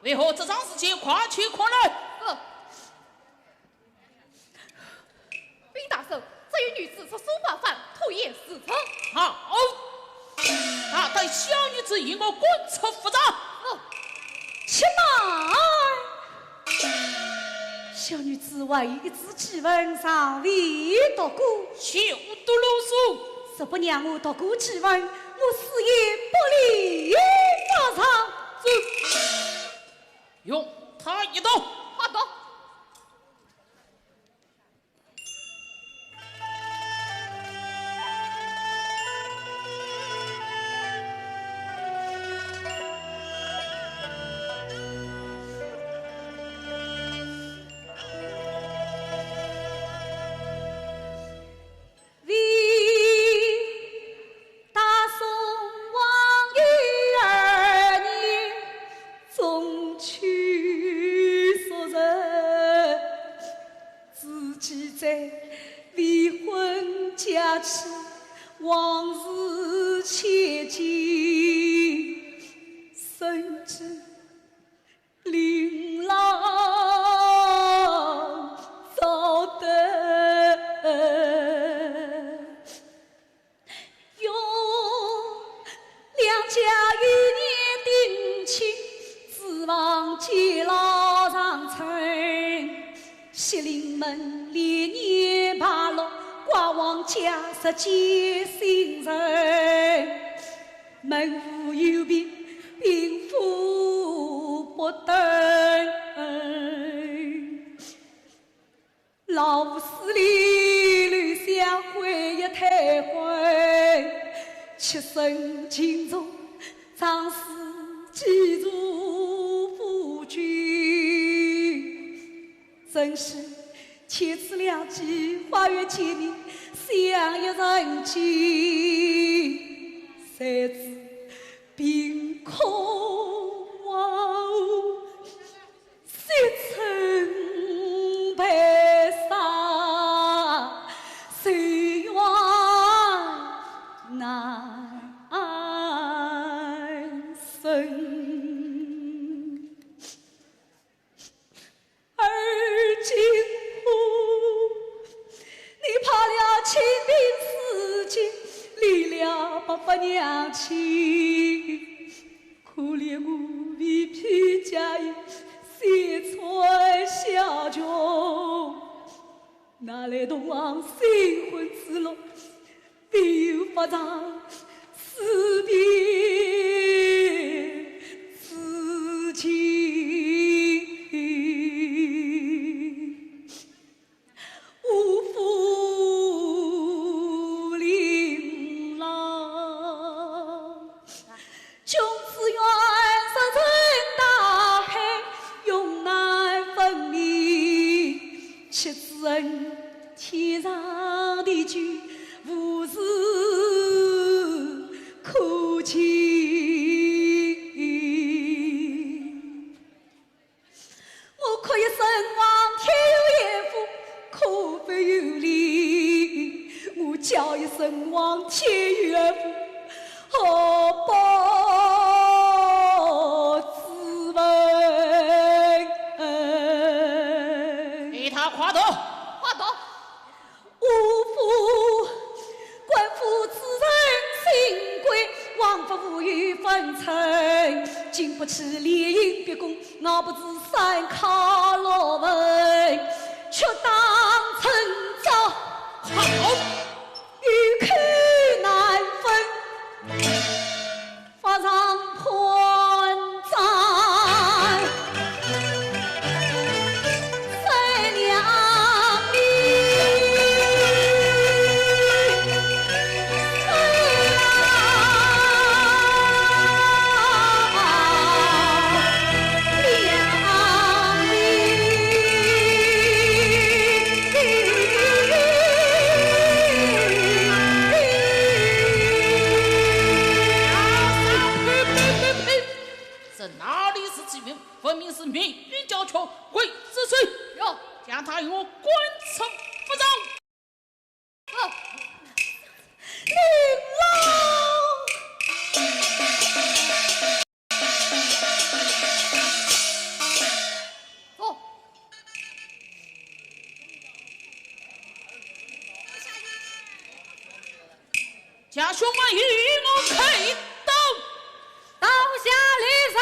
为何这场事情跨去跨来？禀大圣，这位女子是书法犯，徒言失称。好，他带小女子与我滚出府帐。且慢！小女子为一字之文尚未读过，休得啰嗦！实不让我读过之文，我死也不离法场。用他一刀。好的。往事切记，甚至琳琅早得，用两家余年定亲，指望结老长成，西陵门连年败落。寡王家实皆心人，门户有别，贫富不等。老夫死里留下回忆太昏，妾身情重，长死记住夫君，真是千次良机，花月见面，相一人情，才知凭空望雪尘悲伤，谁愿难生？而今发不娘亲，可怜我为偏家业，三川小穷，哪来同往新婚之乐？必有发长死别之情，无负琳琅。穷子愿石沉大海，永难分明。妻子恩，天上的君，无事可亲。我可以身亡天有眼福，可非有理。我叫一声望天有眼福，何报之恩？给他夸斗！花朵，无父官府之人新贵，王法无与分寸，经不起猎鹰别弓，熬不至山卡落文，却当成招好，欲口难分，法场破绽。三两米，这哪里是疾病，分明是命运交错，鬼之水。哟，将他与我关成不着。好，令走，家兄们与我开刀。刀下立上。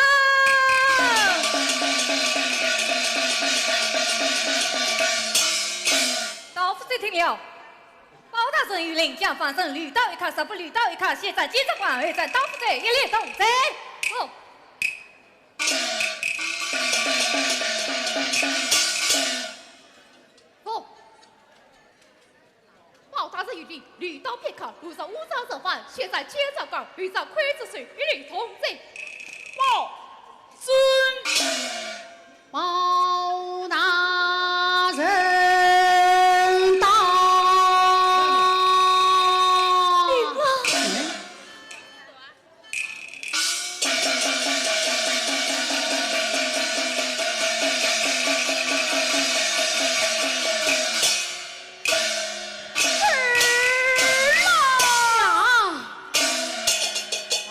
刀夫这听了，包大人与领将放生，吕道一卡，十不吕道一卡，现在接着管会战，刀夫这一列动贼。走，走。包大人有令，吕刀片刻，路上无章正犯，现在接着干，遇上刽子水，一律同罪。报尊。包大人到。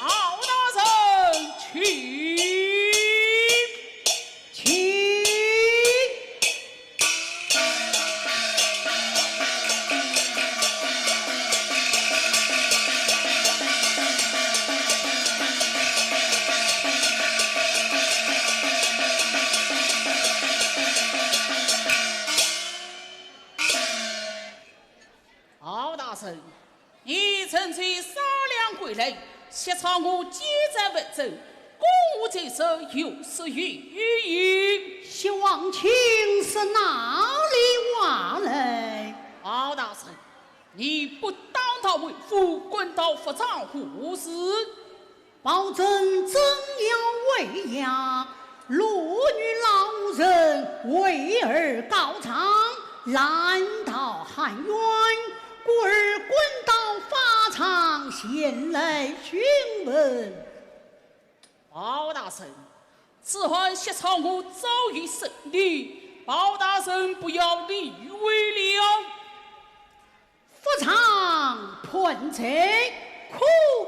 包大人去。包大人，你曾去杀良归来，挟朝我结在文州，公务在手，又是原因。希望卿是哪里话来？包大人，你不当他为父，滚到佛场护事。保证真要为呀，落女老人为儿告状，拦到汉渊，故而滚到法场前来询问。包大人，此番挟朝我早已胜利，包大人不要理为了。法场判贼，可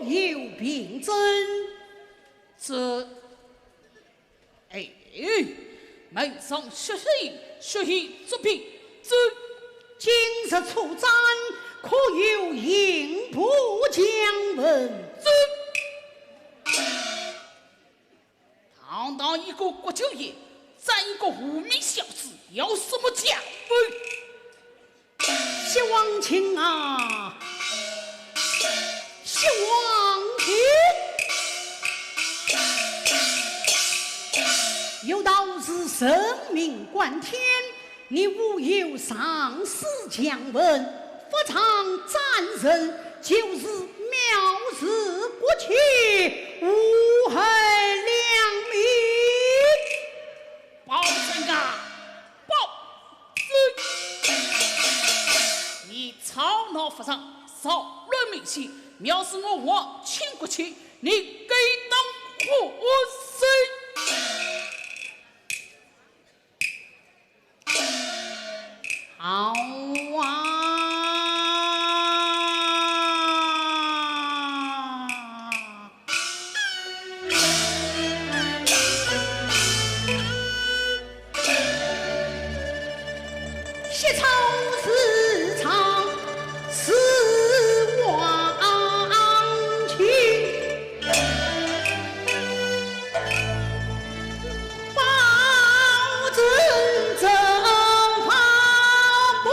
有凭证？这，门上血洗作弊，这今日出战，可有营部将文？堂堂一个国舅爷，占一个无名小子，要什么家文？谢王卿啊，谢王卿，有道是生命关天，你无有上司将文，不常战人，就是藐视国旗，无害良民。保证啊，保证！你吵闹不上，扰乱民心，藐视我王亲国旗，你该当活谁？好啊！谢朝市场是王亲，保证正法不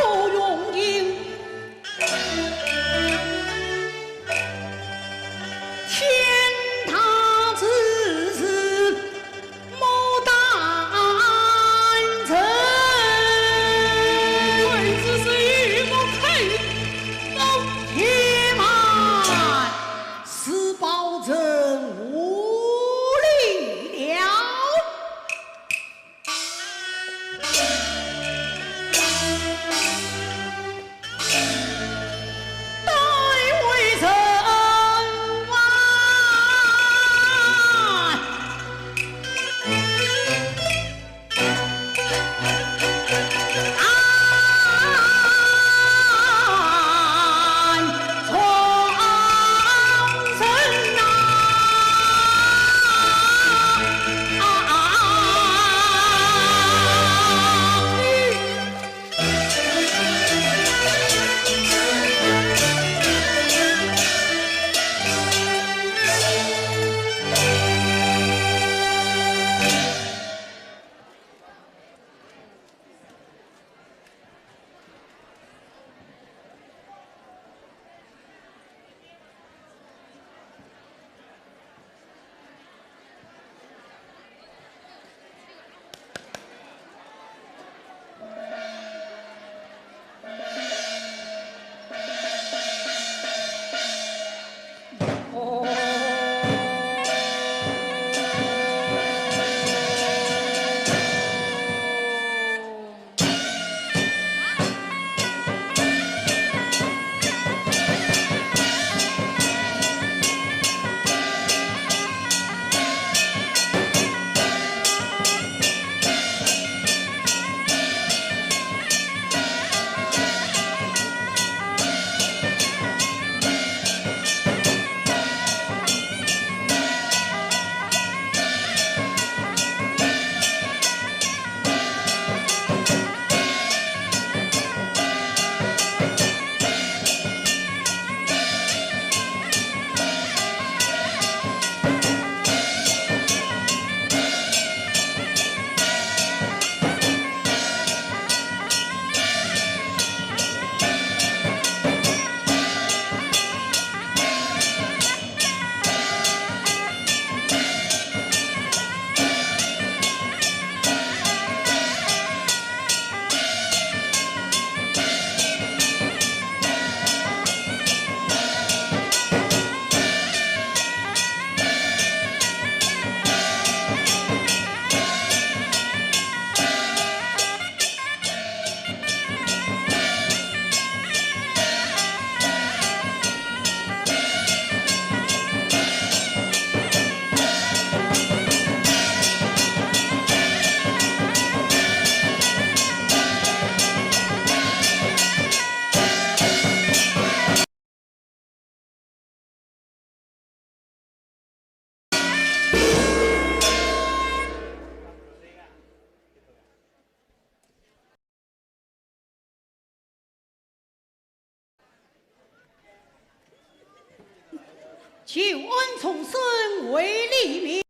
求恩重生为利民，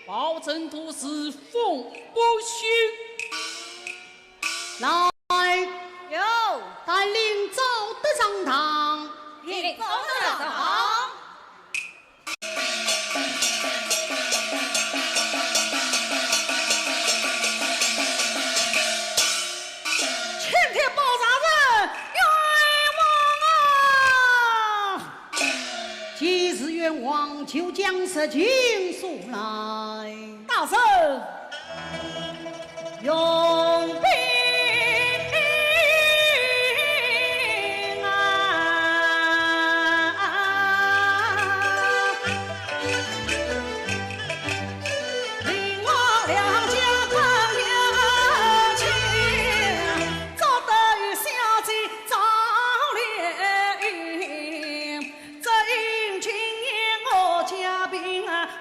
保证都是风不休。来，有带领赵德上堂。领走的好。前天包大人冤枉啊！既是冤枉，就将实情说来。大圣，用兵。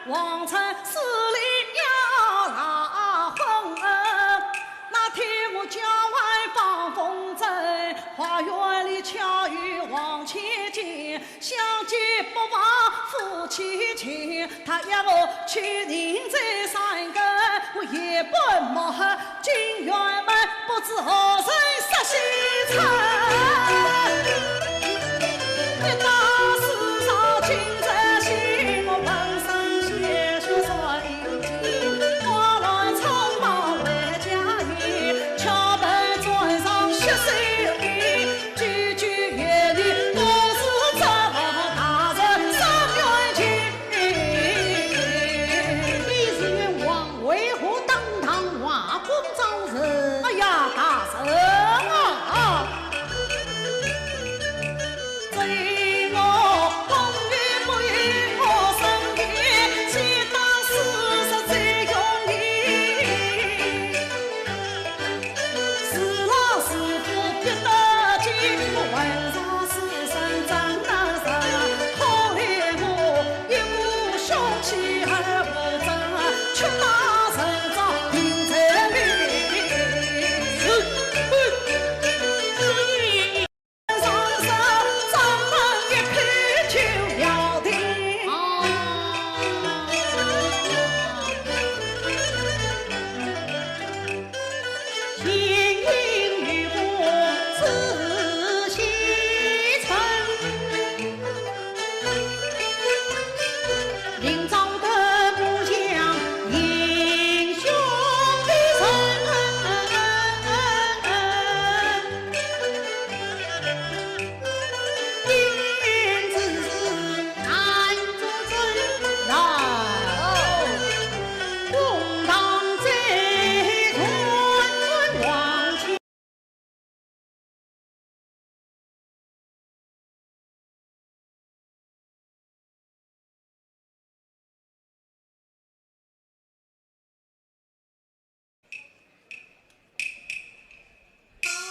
王臣司令要拉风那天我郊外放风筝，花园里巧遇王千金，相见不忘夫妻情。他要我去宁在山根，我也不莫喝金元门，不知何人杀西城。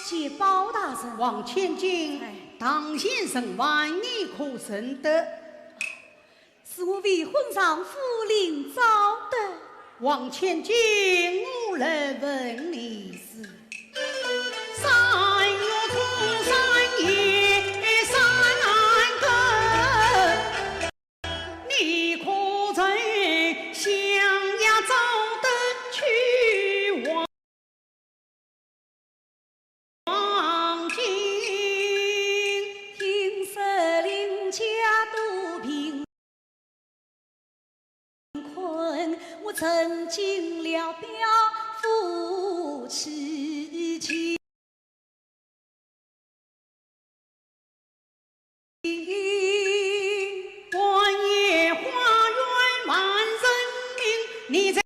谢包大人，王千金，唐先生万年可认得？是我为婚上夫领早的。王千金，我来问你事。三月初三夜三更，你可曾想呀早得去王京？听说邻家都贫困，我曾经了表夫妻情。观夜花园万人鸣，你在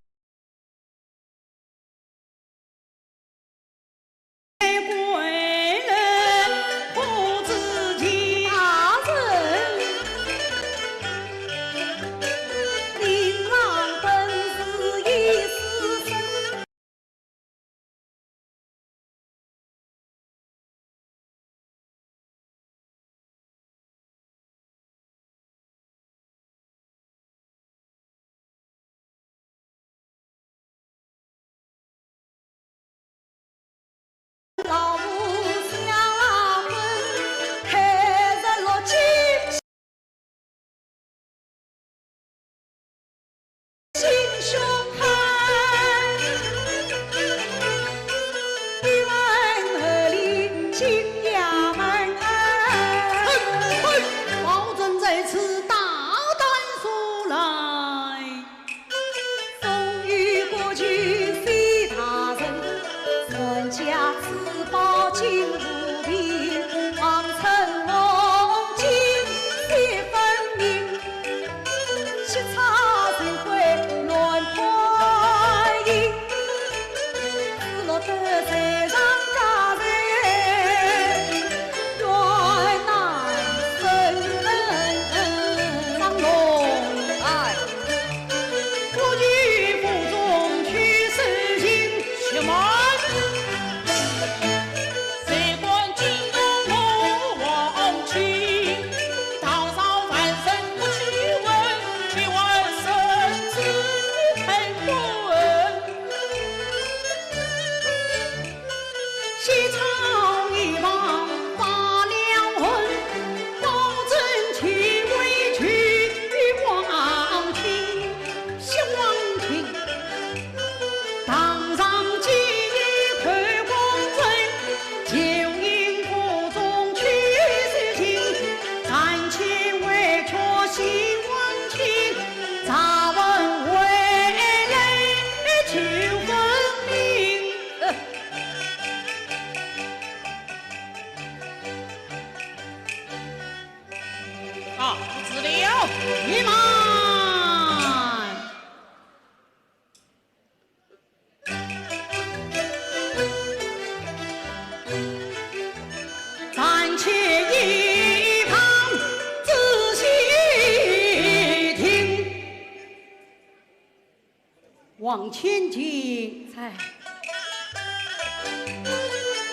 往前进，在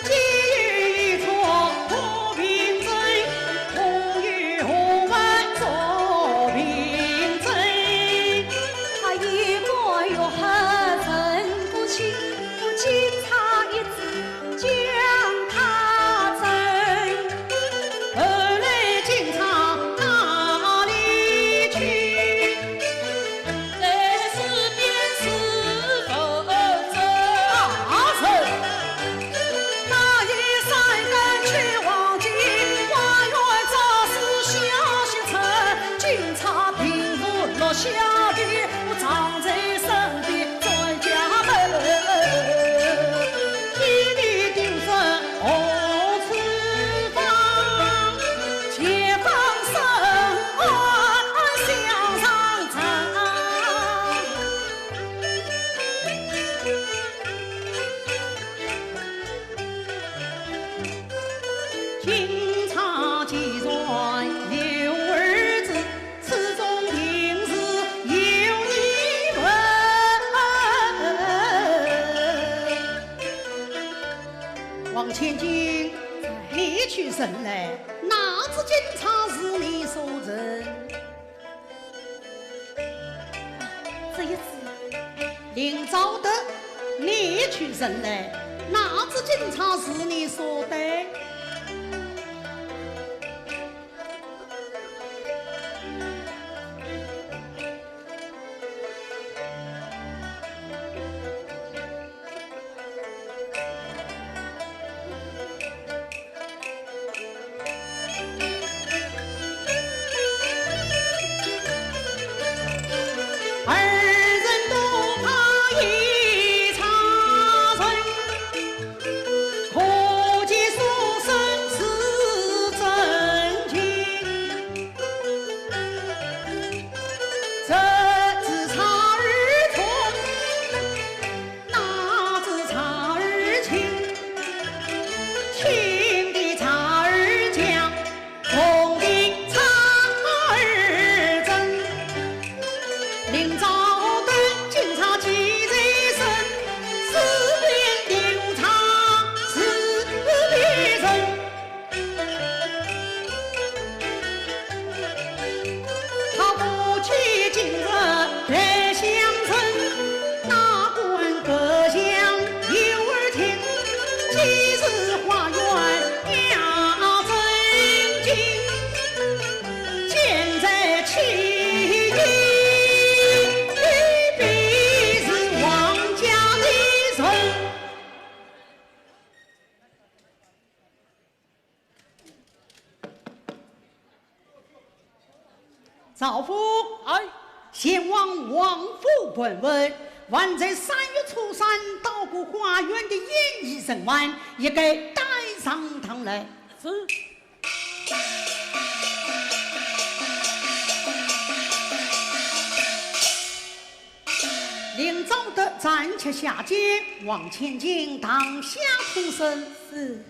今日一错破平真，空与何万做平真。他一个月还真不清，我警察一字将他征。二来警察哪里去？在是便是否真？大臣，那一三更去望京，花园早是消息城，警察平复落下的，我站在身边在家门，一力定神何处放？解放生安向上涨。警察既然有儿子，此中定是有你们。往前进，你去审来，哪知警察是你所认？这一次林兆德，你去审来，哪知警察是你所逮？二人都怕一场神，可见书生是真情。这只差儿错，那只差儿情，情的差儿讲，痛的差儿真。林兆德警察记在身，四边调查是别人。他不去今日来相称，哪管各乡有儿听，即是花园压真经，现在起义。必是王家的人。赵夫，哎，先往王府问问，还在3月初3到过花园的演艺人员，也该带上堂来。是。林兆德暂且下阶，往前进，当下出声。是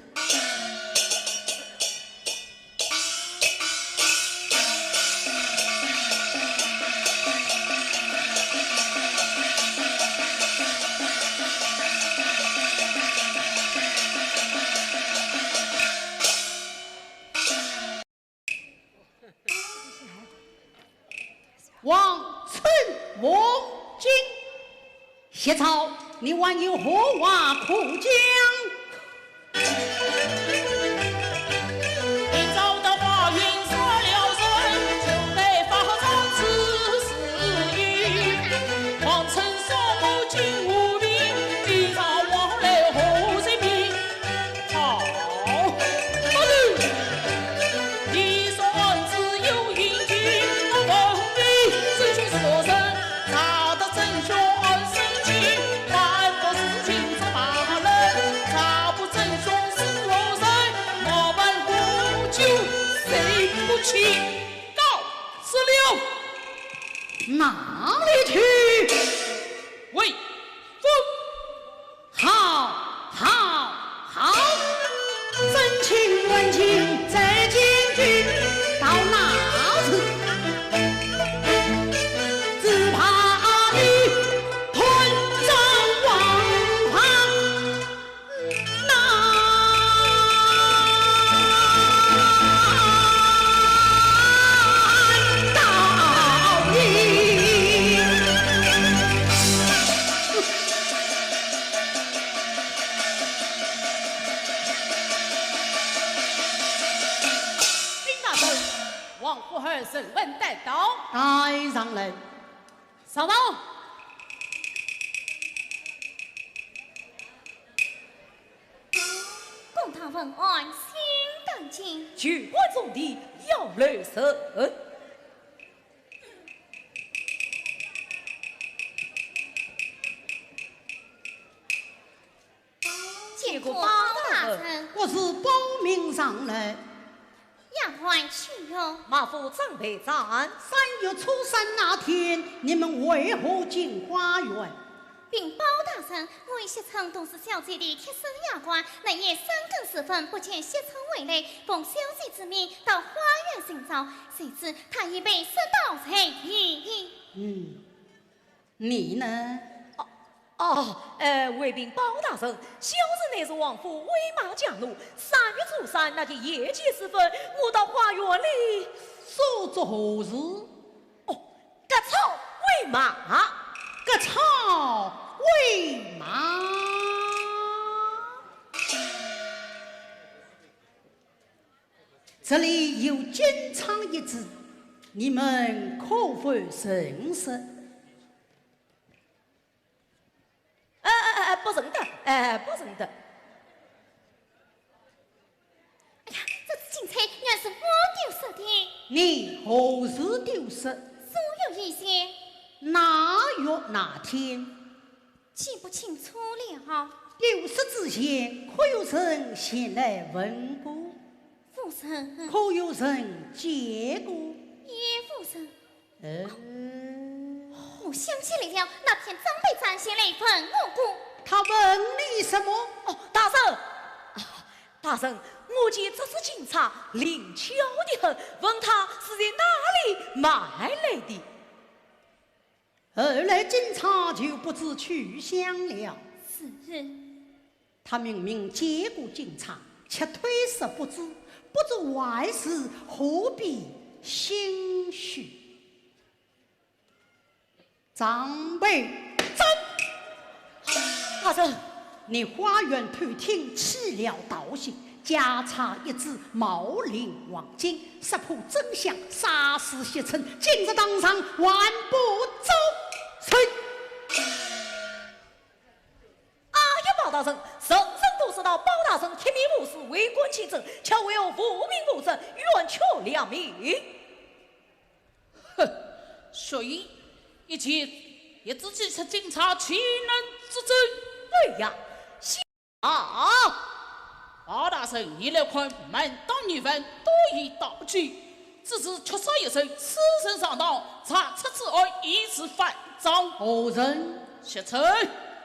王春王金，谢朝，你还有何话可讲？林兆德花园杀了人，就得发张此事语。王臣所谋尽无名，李朝往来何人明？好，你说王子有英俊，我问你，真凶是何人？查得真凶而生气，反不是亲自骂人。查不真凶是何人？我们不救谁不起？告辞了。哪里去？喂，好，好，好！真情问情在监军，到哪次？只怕你吞审问带到。带上来。上到。公堂问案，请当今。举国重地要来审。见过包大人，我是报名上来。丫鬟去哟。马府长备战。3月初3那天，你们为何进花园？禀包大人，我与谢承都是小姐的贴身丫鬟，那夜3更时分，不见谢承回来，奉小姐之命到花园寻找，谁知他已被射倒在地。你呢？回禀包大人，小人乃是王府威马将怒。3月初3那天夜间时分，我到花园里所做何事？割草喂马。割草喂马。这里有监仓一字，你们可否认识？不认得，不认得。哎呀，这次金钗原是我丢失的。你何时丢失？所有一些哪月哪天？记不清楚了。丢失之前，可有人前来问过？夫人，可有人见过？叶夫人，我想起来了，那天张被展先来问我过。他问你什么？大人，大人，我见这只警察灵巧的很，问他是在哪里买来的。后来警察就不知去向了。是。他明明见过警察，却推辞不知，不知外事，何必心虚？张备真。大人，你花园偷听弃了道行，家差一子冒领王金，识破真相，杀死谢承，今日当上万不周遂。包大人，人人都知道包大人铁面无私，为官清正，却为我负命不正，冤屈良民。所以一切也只记出警察欺人之罪。对呀，包大人，你来看门当女犯多以道具，只是缺少一声此身上当，查出此案一次犯赃。何人？谢承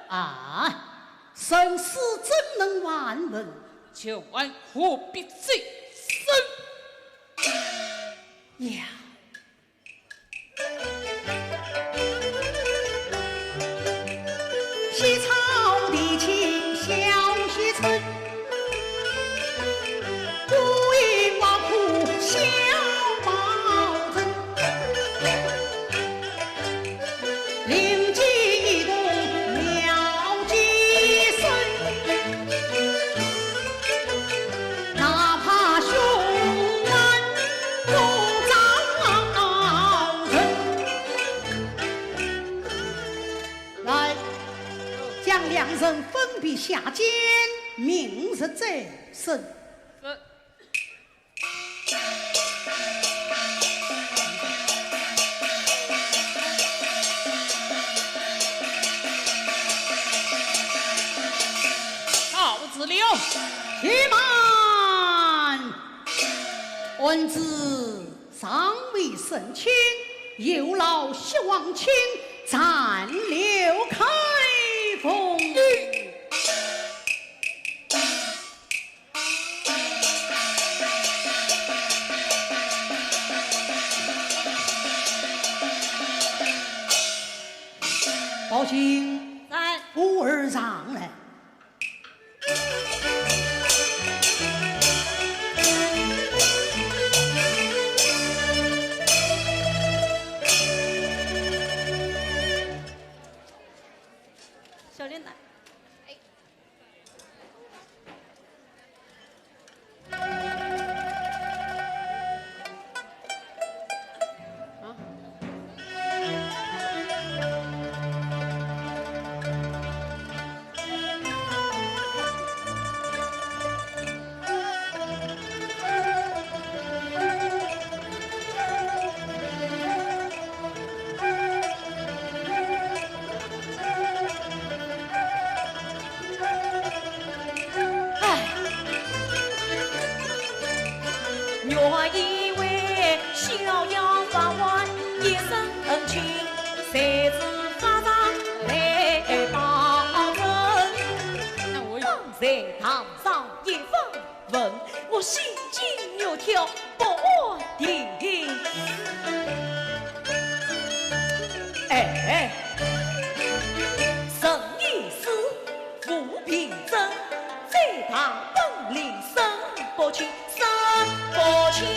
啊！生死怎能完问？求问何必罪生呀！西草地青小西村，孤影挖苦小毛人，灵机一动妙计深，哪怕凶案不遭人。来，将两人分别下监，明日再审。好子了，且慢，恩子尚未审清，有劳西王卿暂留开封。宝卿，在扶儿上来。小莲来。在堂上一访问，我心惊肉跳不安定。哎，神医师吴平真，在堂本领深不清，深不清。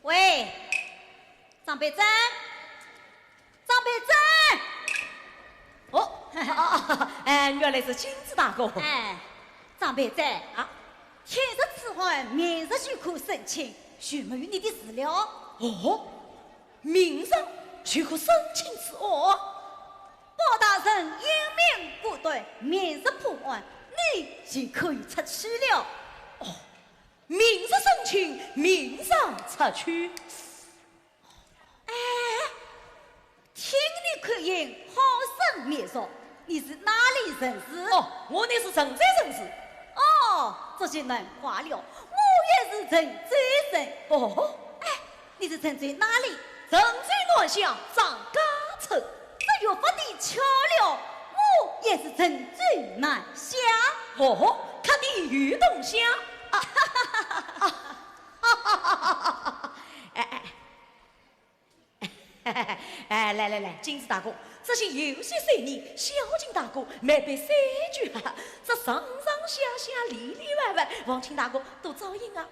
喂，张培珍，张培珍，原来是金子大哥。哎，张培珍啊，天日之后，明日就可申请，许没有你的事了。哦，明日就可申请此案。包大人英明果断，明日破案，你就可以出去了。哦，明日申请，明日出去。哎，听你口音好生面熟，你是哪里人士？哦，我乃是陈寨人士。哦，这就难怪了，我也是陈寨人。哦，哎，你是陈寨哪里？陈寨南乡张家村。这又不的巧了，我也是陈寨南乡。哦，他的于东乡。来，金子大哥，这些有些岁年，小金大哥没被三句哈，这上上下下里里外外，望清大哥都照应啊。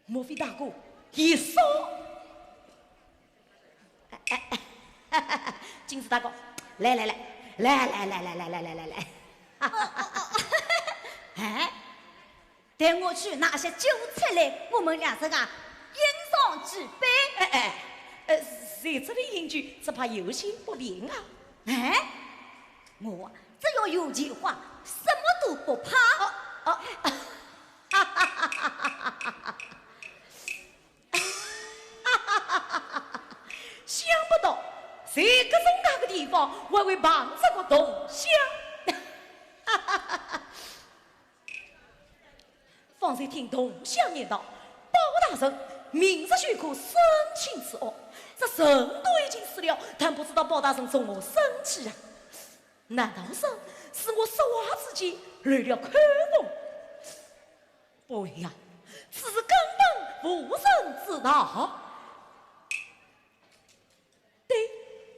莫非大哥一说？金子大哥，来，哎，带我去拿些酒菜来，我们俩这个饮上几杯。在这里饮酒，只怕有些不便啊。哎，我只要有钱花，什么都不怕。想不到，在这种大个地方，我会碰这个同乡。方才听同乡念道，包大人明日就可申请此案，这人都已经死了，但不知道包大人从何生起啊？难道是我说话之间乱了口风？不会呀，此事根本无人知道。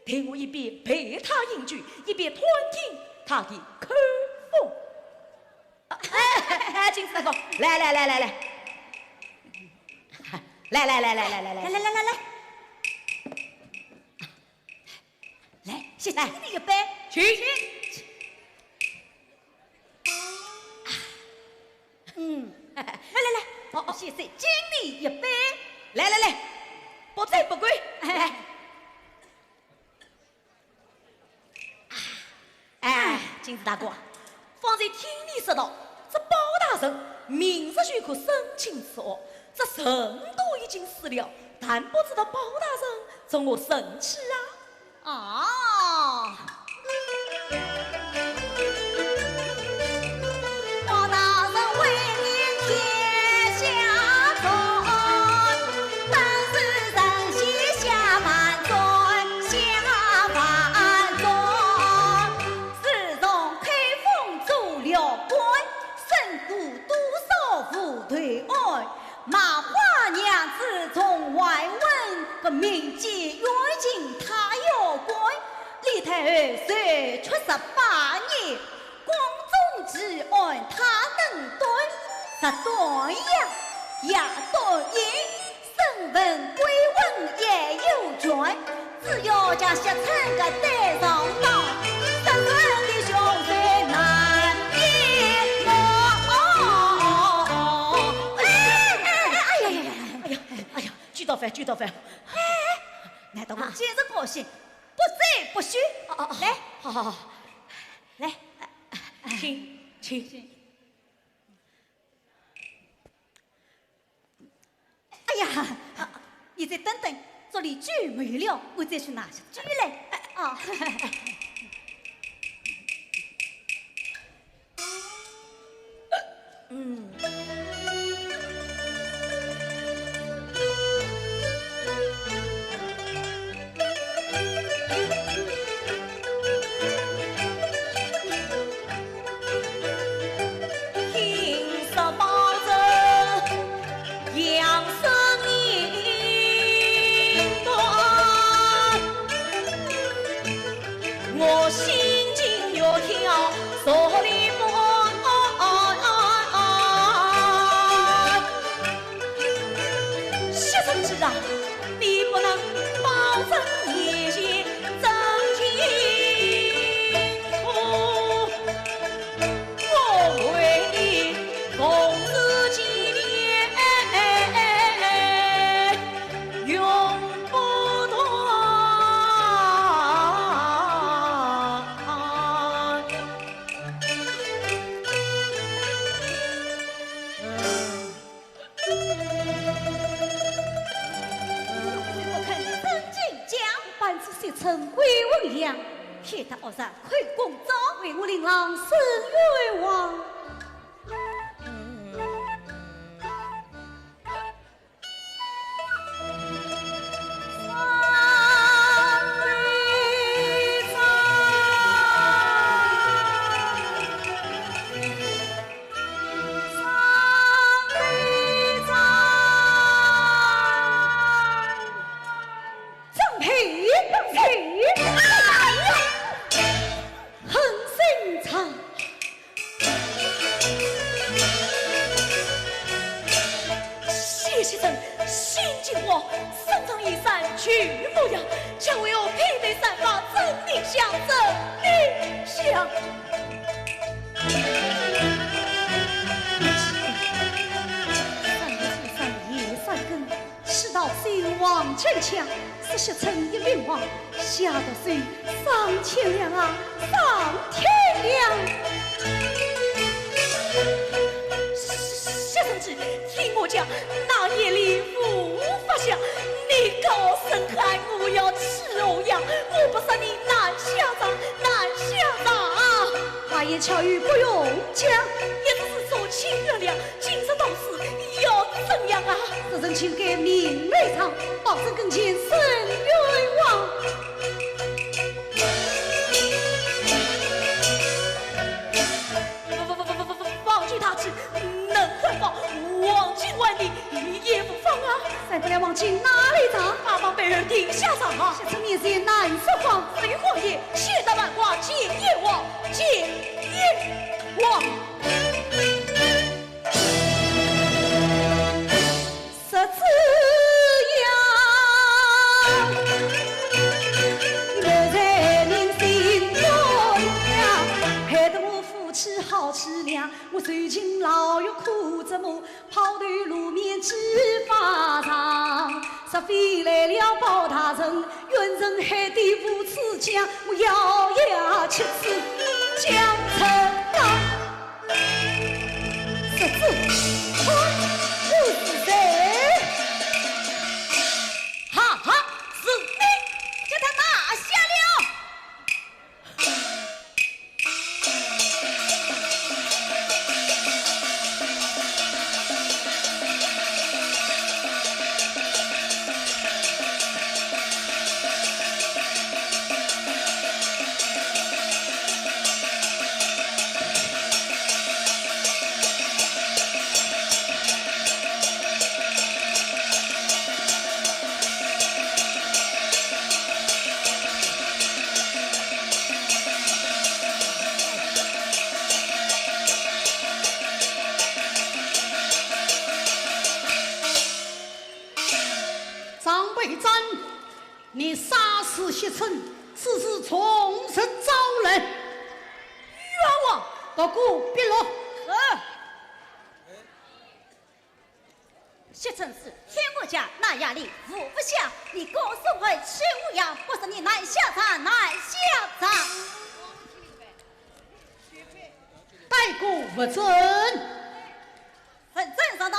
对我一边陪他饮酒，一边探听他的口风。金子大哥，来，先敬你一杯，请。来，先生敬你一杯，来，不醉不归。金子大哥，方才听你说到，这包大人明日就可申请此案，这人都已经死了，但不知道包大人从何生起啊？包大人为民天下传，但是人心下万转，下万转。自从开封做了官，胜过多少副对案。马花娘子从外问个民间远近他有关，李太后虽出18年，光宗之案他能断，十断呀也断言，身份归文也有权，只要将写成个带上当，十万的兄弟难灭我。哎呀，举到饭。难道我今日高兴，不醉不休？来，好，来，请。哎呀，你再等等，这里酒没了，我再去拿下酒来。啊，我心惊肉跳，坐立不安。谢承志啊，你不能保证夜间真清楚，我为你共日纪念，永不断。陈贵文良，谢他二三快公招，为我琳琅生愿望。谢承，心惊我，身长衣衫去模样，强为我披眉散发，真命相真命相。三夜三更，吃到心往前强，是谢承一命亡，下得水上千两啊，上千两。谢承志，听我讲，那夜里无法想，你高声喊我要吃欧阳，我不杀你难下葬，难下葬。花言巧语不用讲，也只是说情原谅，今生到死要怎样啊？这人情给命来偿，保证跟前生冤枉。忘记他吃，能还报，忘记万里也不放啊！再不了忘记哪里长，阿帮被人顶下场啊！下次面色难说谎，至于荒野，血大万卦，见阎王，见阎王。十字呀，留在人心中呀，害得我夫妻好凄凉。我最近牢狱苦折磨，跑断路面几发长。杀飞来了包大人，冤人害得无此讲，我咬牙切齿将成钢。十字我是谁？哈哈，是你将他拿下了。你杀死谢承，此事从实招人，冤枉！各股笔录。谢承是天国家那压力无不下，你告诉我吃无恙，不是你难下场，难下场。待国不准，分正上道。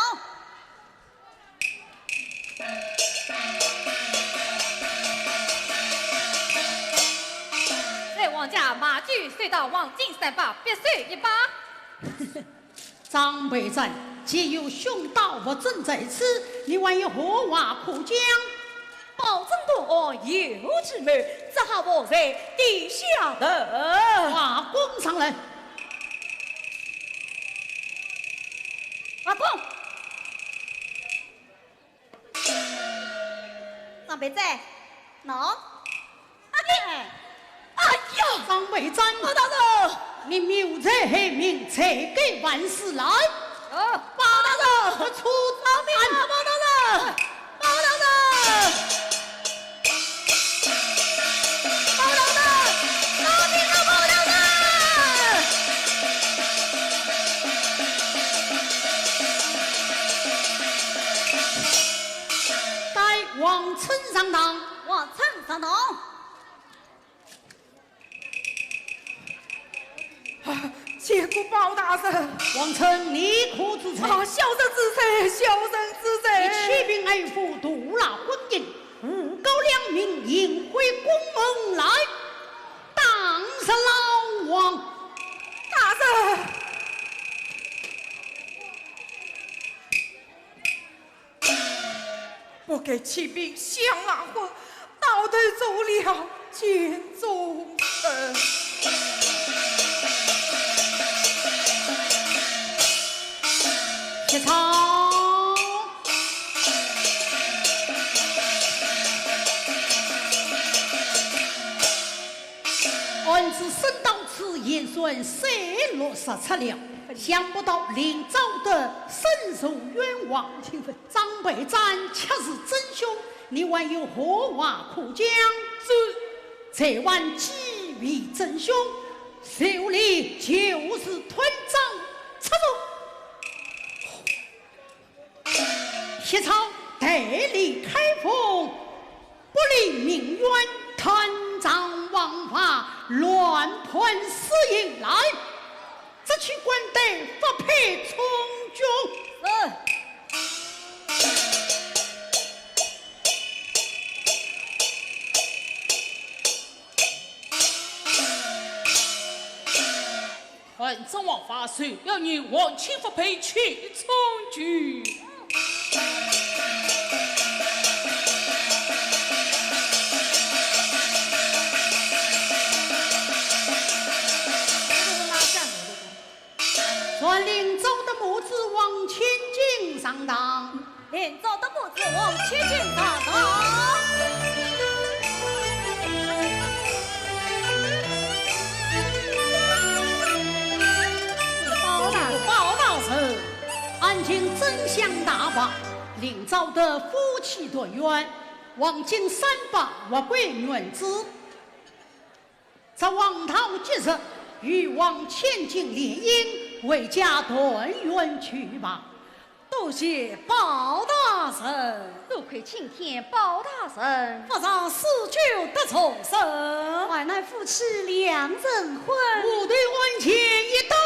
马驹随到王进3把，必须1把。张备战，既有兄道不准在此，你还有何话可讲？保证公安有之谋，只好我在地下等。话供上来。阿公，张备战，喏，哎呀，张备战，包大人，你谬贼黑名，才给万事来。包大人，出饶命啊，包大人，包大人，包大人，饶命啊，包大人！该王臣上当。王臣上当。结果包大人，王臣立可自裁。小人之罪，小人之罪。你启禀爱父，杜纳婚姻，诬告2名，引回宫门来，当是老王。大人，不给启禀相纳婚，倒退走了监中臣。起草。案子审到此，也算水落石出了。想不到临早的深受冤枉，张备战却是真凶，你还有何话可讲？这晚几位真凶，手里就是团长，插手。协操代理开封，不利民冤，贪赃枉法，乱判私刑来，这去官得发配从军。官赃枉法，虽要你往前发配去从军。传令走的母子往前进上当，连走的母子往前进上当。包大人，案情真相大白，临早的夫妻团圆，王进3把我归原子，在王桃节日与王前进联姻，为家团圆去吧。多谢包大人，多亏青天包大人，不让死囚得重生，还乃夫妻2人婚。我对案前一道